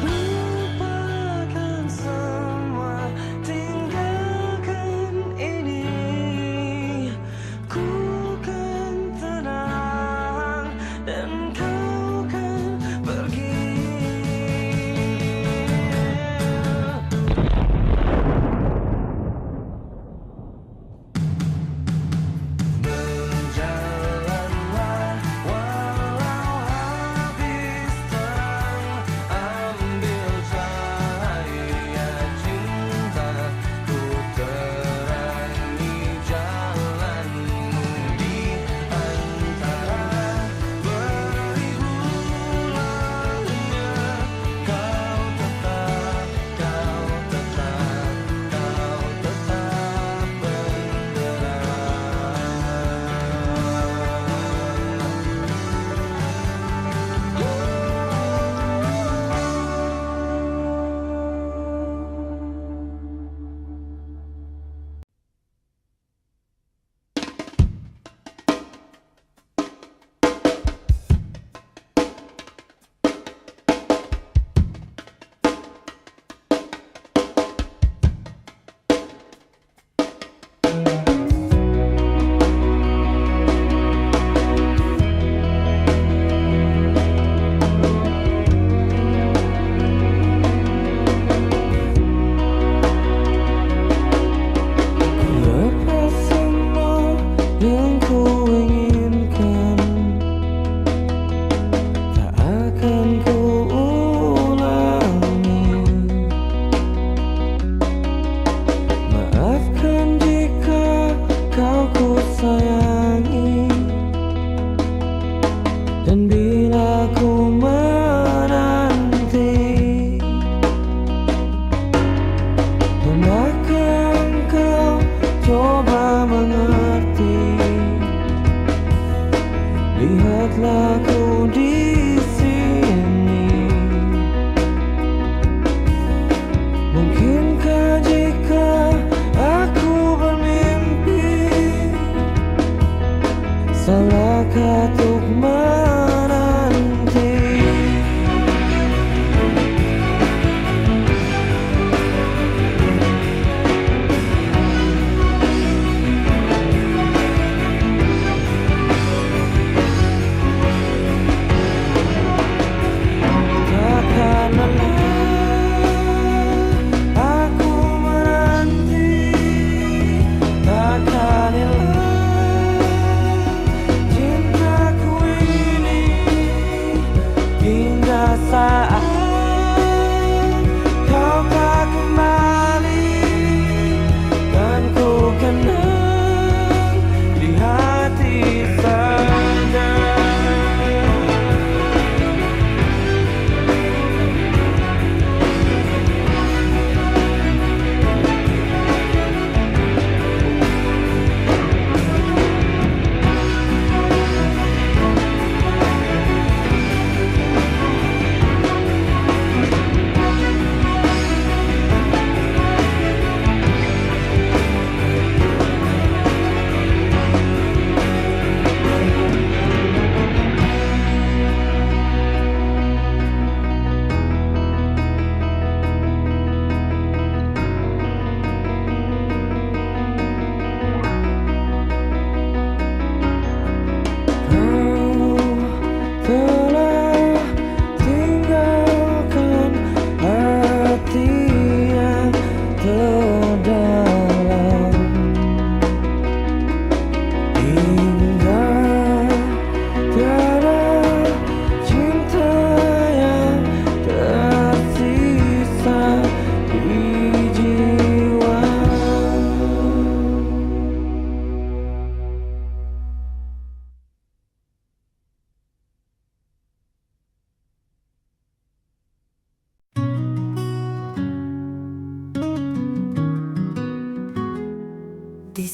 A: Lupakan semua, tinggalkan ini. Ku kan tenang dan kau kan pergi. Berjalanlah walau habis terang, ambil cahaya cinta, ku terangi jalanmu di antara beribu lainnya. Kau tetap lepas semua yang ku inginkan, tak akan ku ulangi. Maafkan jika kau ku sayangi, dan bila ku menanti, pernahkah engkau coba mengerti? Lihatlah ku di sini. Mungkinkah jika aku bermimpi, salahkah untuk menanti? Takkan lelah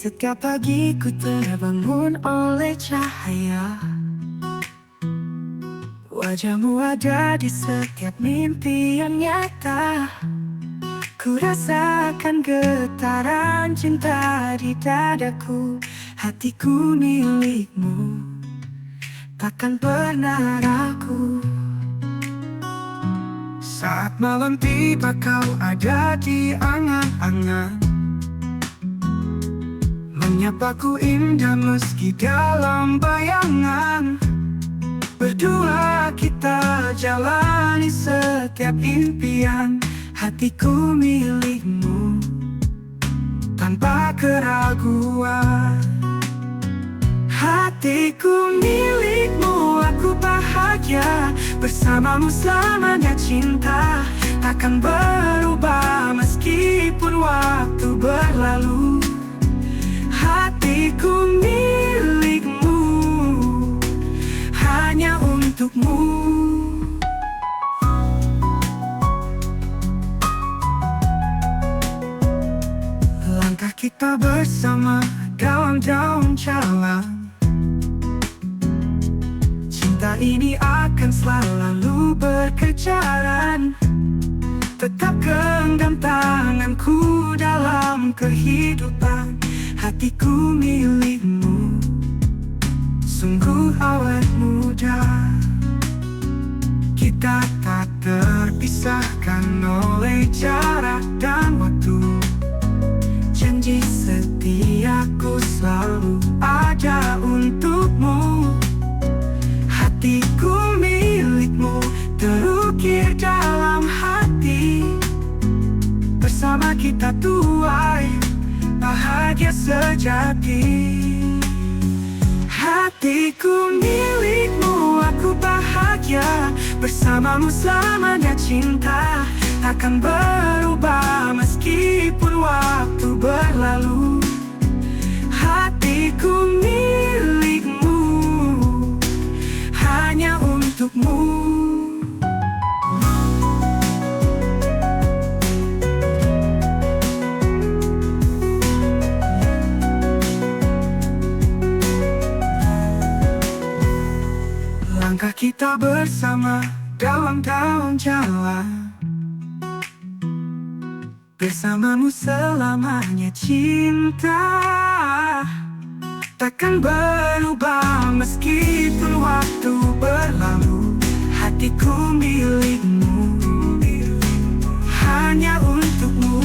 A: Setiap pagi ku terbangun oleh cahaya. Wajahmu ada di setiap mimpi yang nyata. Ku rasakan getaran cinta di dadaku. Hatiku milikmu, takkan pernah ragu. Saat malam tiba kau ada di angan-angan, menyapaku indah meski dalam bayangan. Berdua kita jalani setiap impian. Hatiku milikmu tanpa keraguan. Hatiku milikmu, aku bahagia bersamamu selamanya. Cinta takkan berubah meskipun waktu berlalu. Hatiku milikmu, hanya untukmu. Langkah kita bersama dalam daun jalan. Cinta ini akan selalu berkejaran. Tetap genggam tanganku dalam kehidupan. Hatiku milikmu, sungguh awet muda. Kita tak terpisahkan oleh jarak dan waktu. Janji setiaku selalu ada untukmu. Hatiku milikmu, terukir dalam hati. Bersama kita tuai bahagia sejati. Hatiku milikmu, aku bahagia bersamamu selamanya. Cinta takkan berubah meskipun waktu berlalu. Hatiku milikmu, hanya untukmu. Langkah kita bersama dalam daun jalan. Bersamamu selamanya. Cinta takkan berubah meskipun waktu berlalu. Hatiku milikmu, hanya untukmu.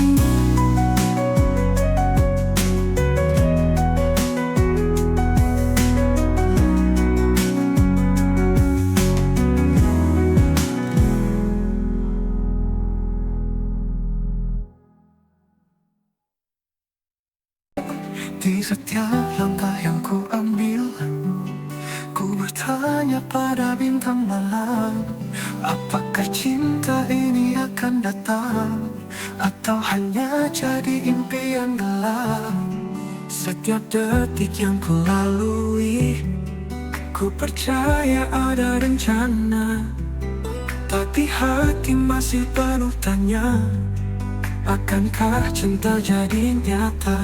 A: Di setiap langkah yang ku ambil, ku bertanya pada bintang malam, apakah cinta ini akan datang atau hanya jadi impian gelap. Setiap detik yang ku lalui, ku percaya ada rencana. Tapi hati masih penuh tanya, akankah cinta jadi nyata?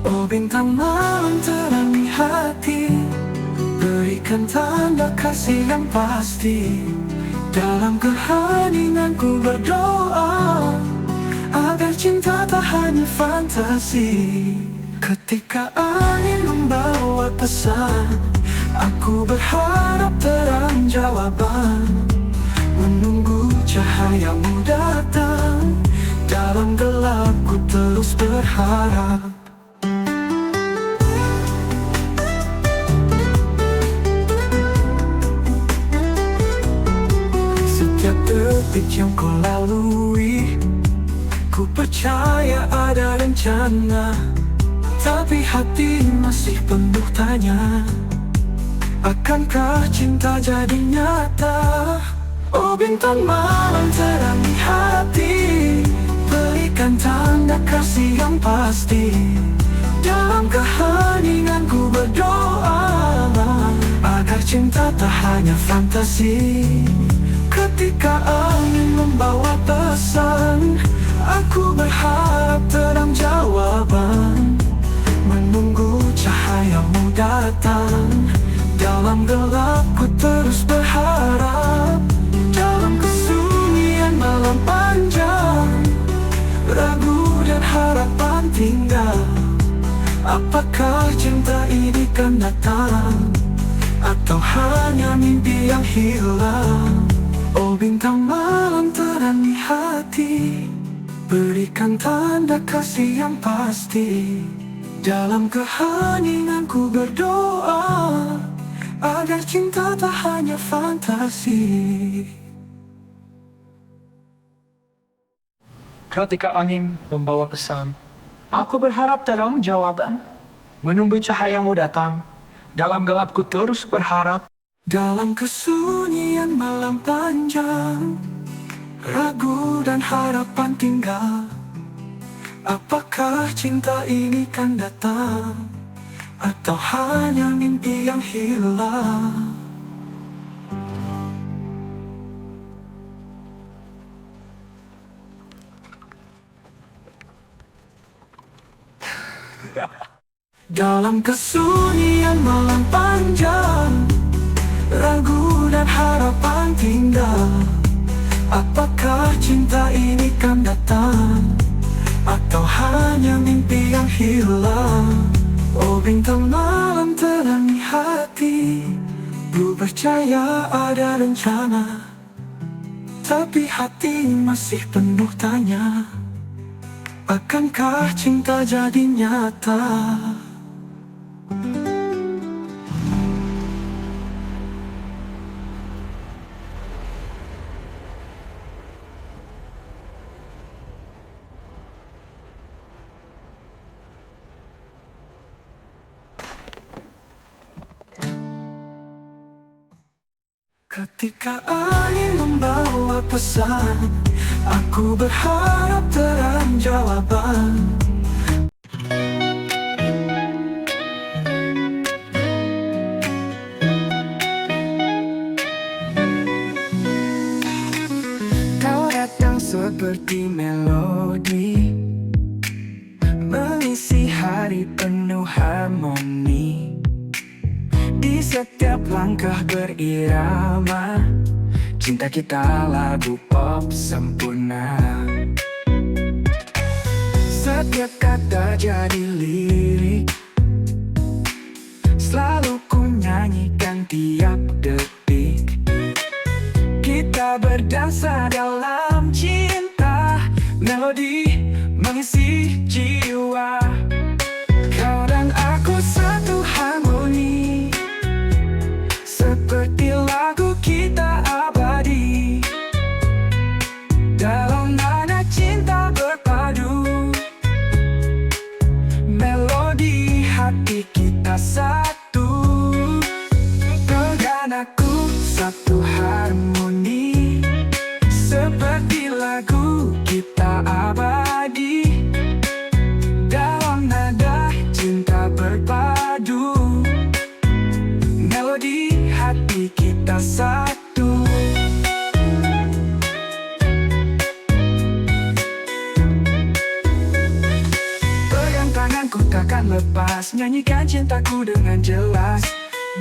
A: Oh bintang malam terangi hati, berikan tanda kasih yang pasti. Dalam keheninganku berdoa, agar cinta tak hanya fantasi. Ketika angin membawa pesan, aku berharap terang jawaban. Menunggu cahayamu datang, dalam gelap ku terus berharap. Setiap detik yang kau lalui, ku percaya ada rencana. Tapi hati masih penuh tanya, akankah cinta jadi nyata? Oh bintang malam terangi hati, berikan tanda kasih yang pasti. Dalam keheninganku berdoa, agar cinta tak hanya fantasi. Ketika angin membawa pesan, aku berharap terang jawaban. Apakah cinta ini kan datang, atau hanya mimpi yang hilang? Oh bintang malam terangi hati, berikan tanda kasih yang pasti. Dalam keheninganku berdoa, agar cinta tak hanya fantasi. Ketika angin membawa pesan, aku berharap dalam jawaban, menunggu cahayamu datang. Dalam gelapku terus berharap. Dalam kesunyian malam panjang, ragu dan harapan tinggal. Apakah cinta ini kan datang, atau hanya mimpi yang hilang? Dalam kesunyian malam panjang, ragu dan harapan tinggal. Apakah cinta ini kan datang, atau hanya mimpi yang hilang? Oh bintang malam terangi hati, ku percaya ada rencana, tapi hati masih penuh tanya, akankah cinta jadi nyata? Ketika angin membawa pesan, aku berharap terang jawaban. Kau datang seperti melodi, mengisi hari penuh harmoni. Di setiap langkah berirama, cinta kita lagu pop sempurna. Setiap kata jadi lirik, selalu ku nyanyikan tiap detik. Kita berdansa dalam cinta, melodi mengisi jiwa. Kau dan aku satu harmoni, seperti lagu kita abadi. Dalam nada cinta berpadu, melodi hati kita satu. Kau dan aku satu harmoni, seperti lagu kita abadi. Dalam nada cinta berpadu, melodi hati kita satu. Pegang tanganku takkan lepas, nyanyikan cintaku dengan jelas.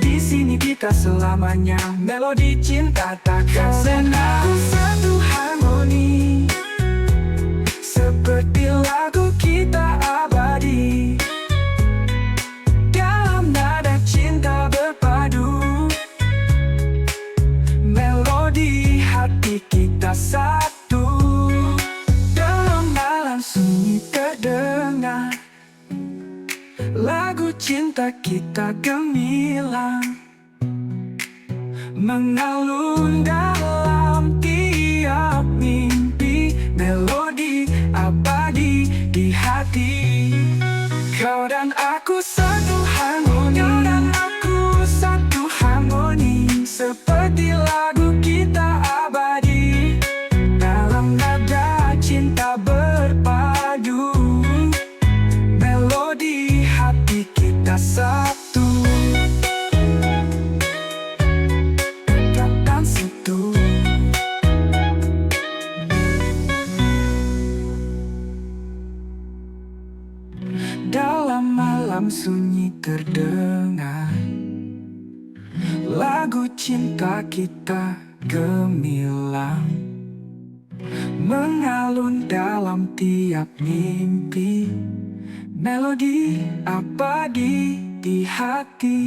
A: Di sini kita selamanya, melodi cinta takkan senang. Satu harmoni, seperti lagu kita abadi. Dalam nada cinta berpadu, melodi hati kita satu. Dalam malam sunyi terdengar lagu cinta kita gemilang, mengalun dalam tiap mimpi. Melodi abadi di hati. Kau dan aku satu harmoni, kau dan aku satu harmoni, seperti lagu kita abadi. Dalam nada cinta berpadu, melodi hati kita satu. Katakan situ. Dalam malam sunyi terdengar lagu cinta kita gemilang, mengalun dalam tiap mimpi. Melodi abadi di hati.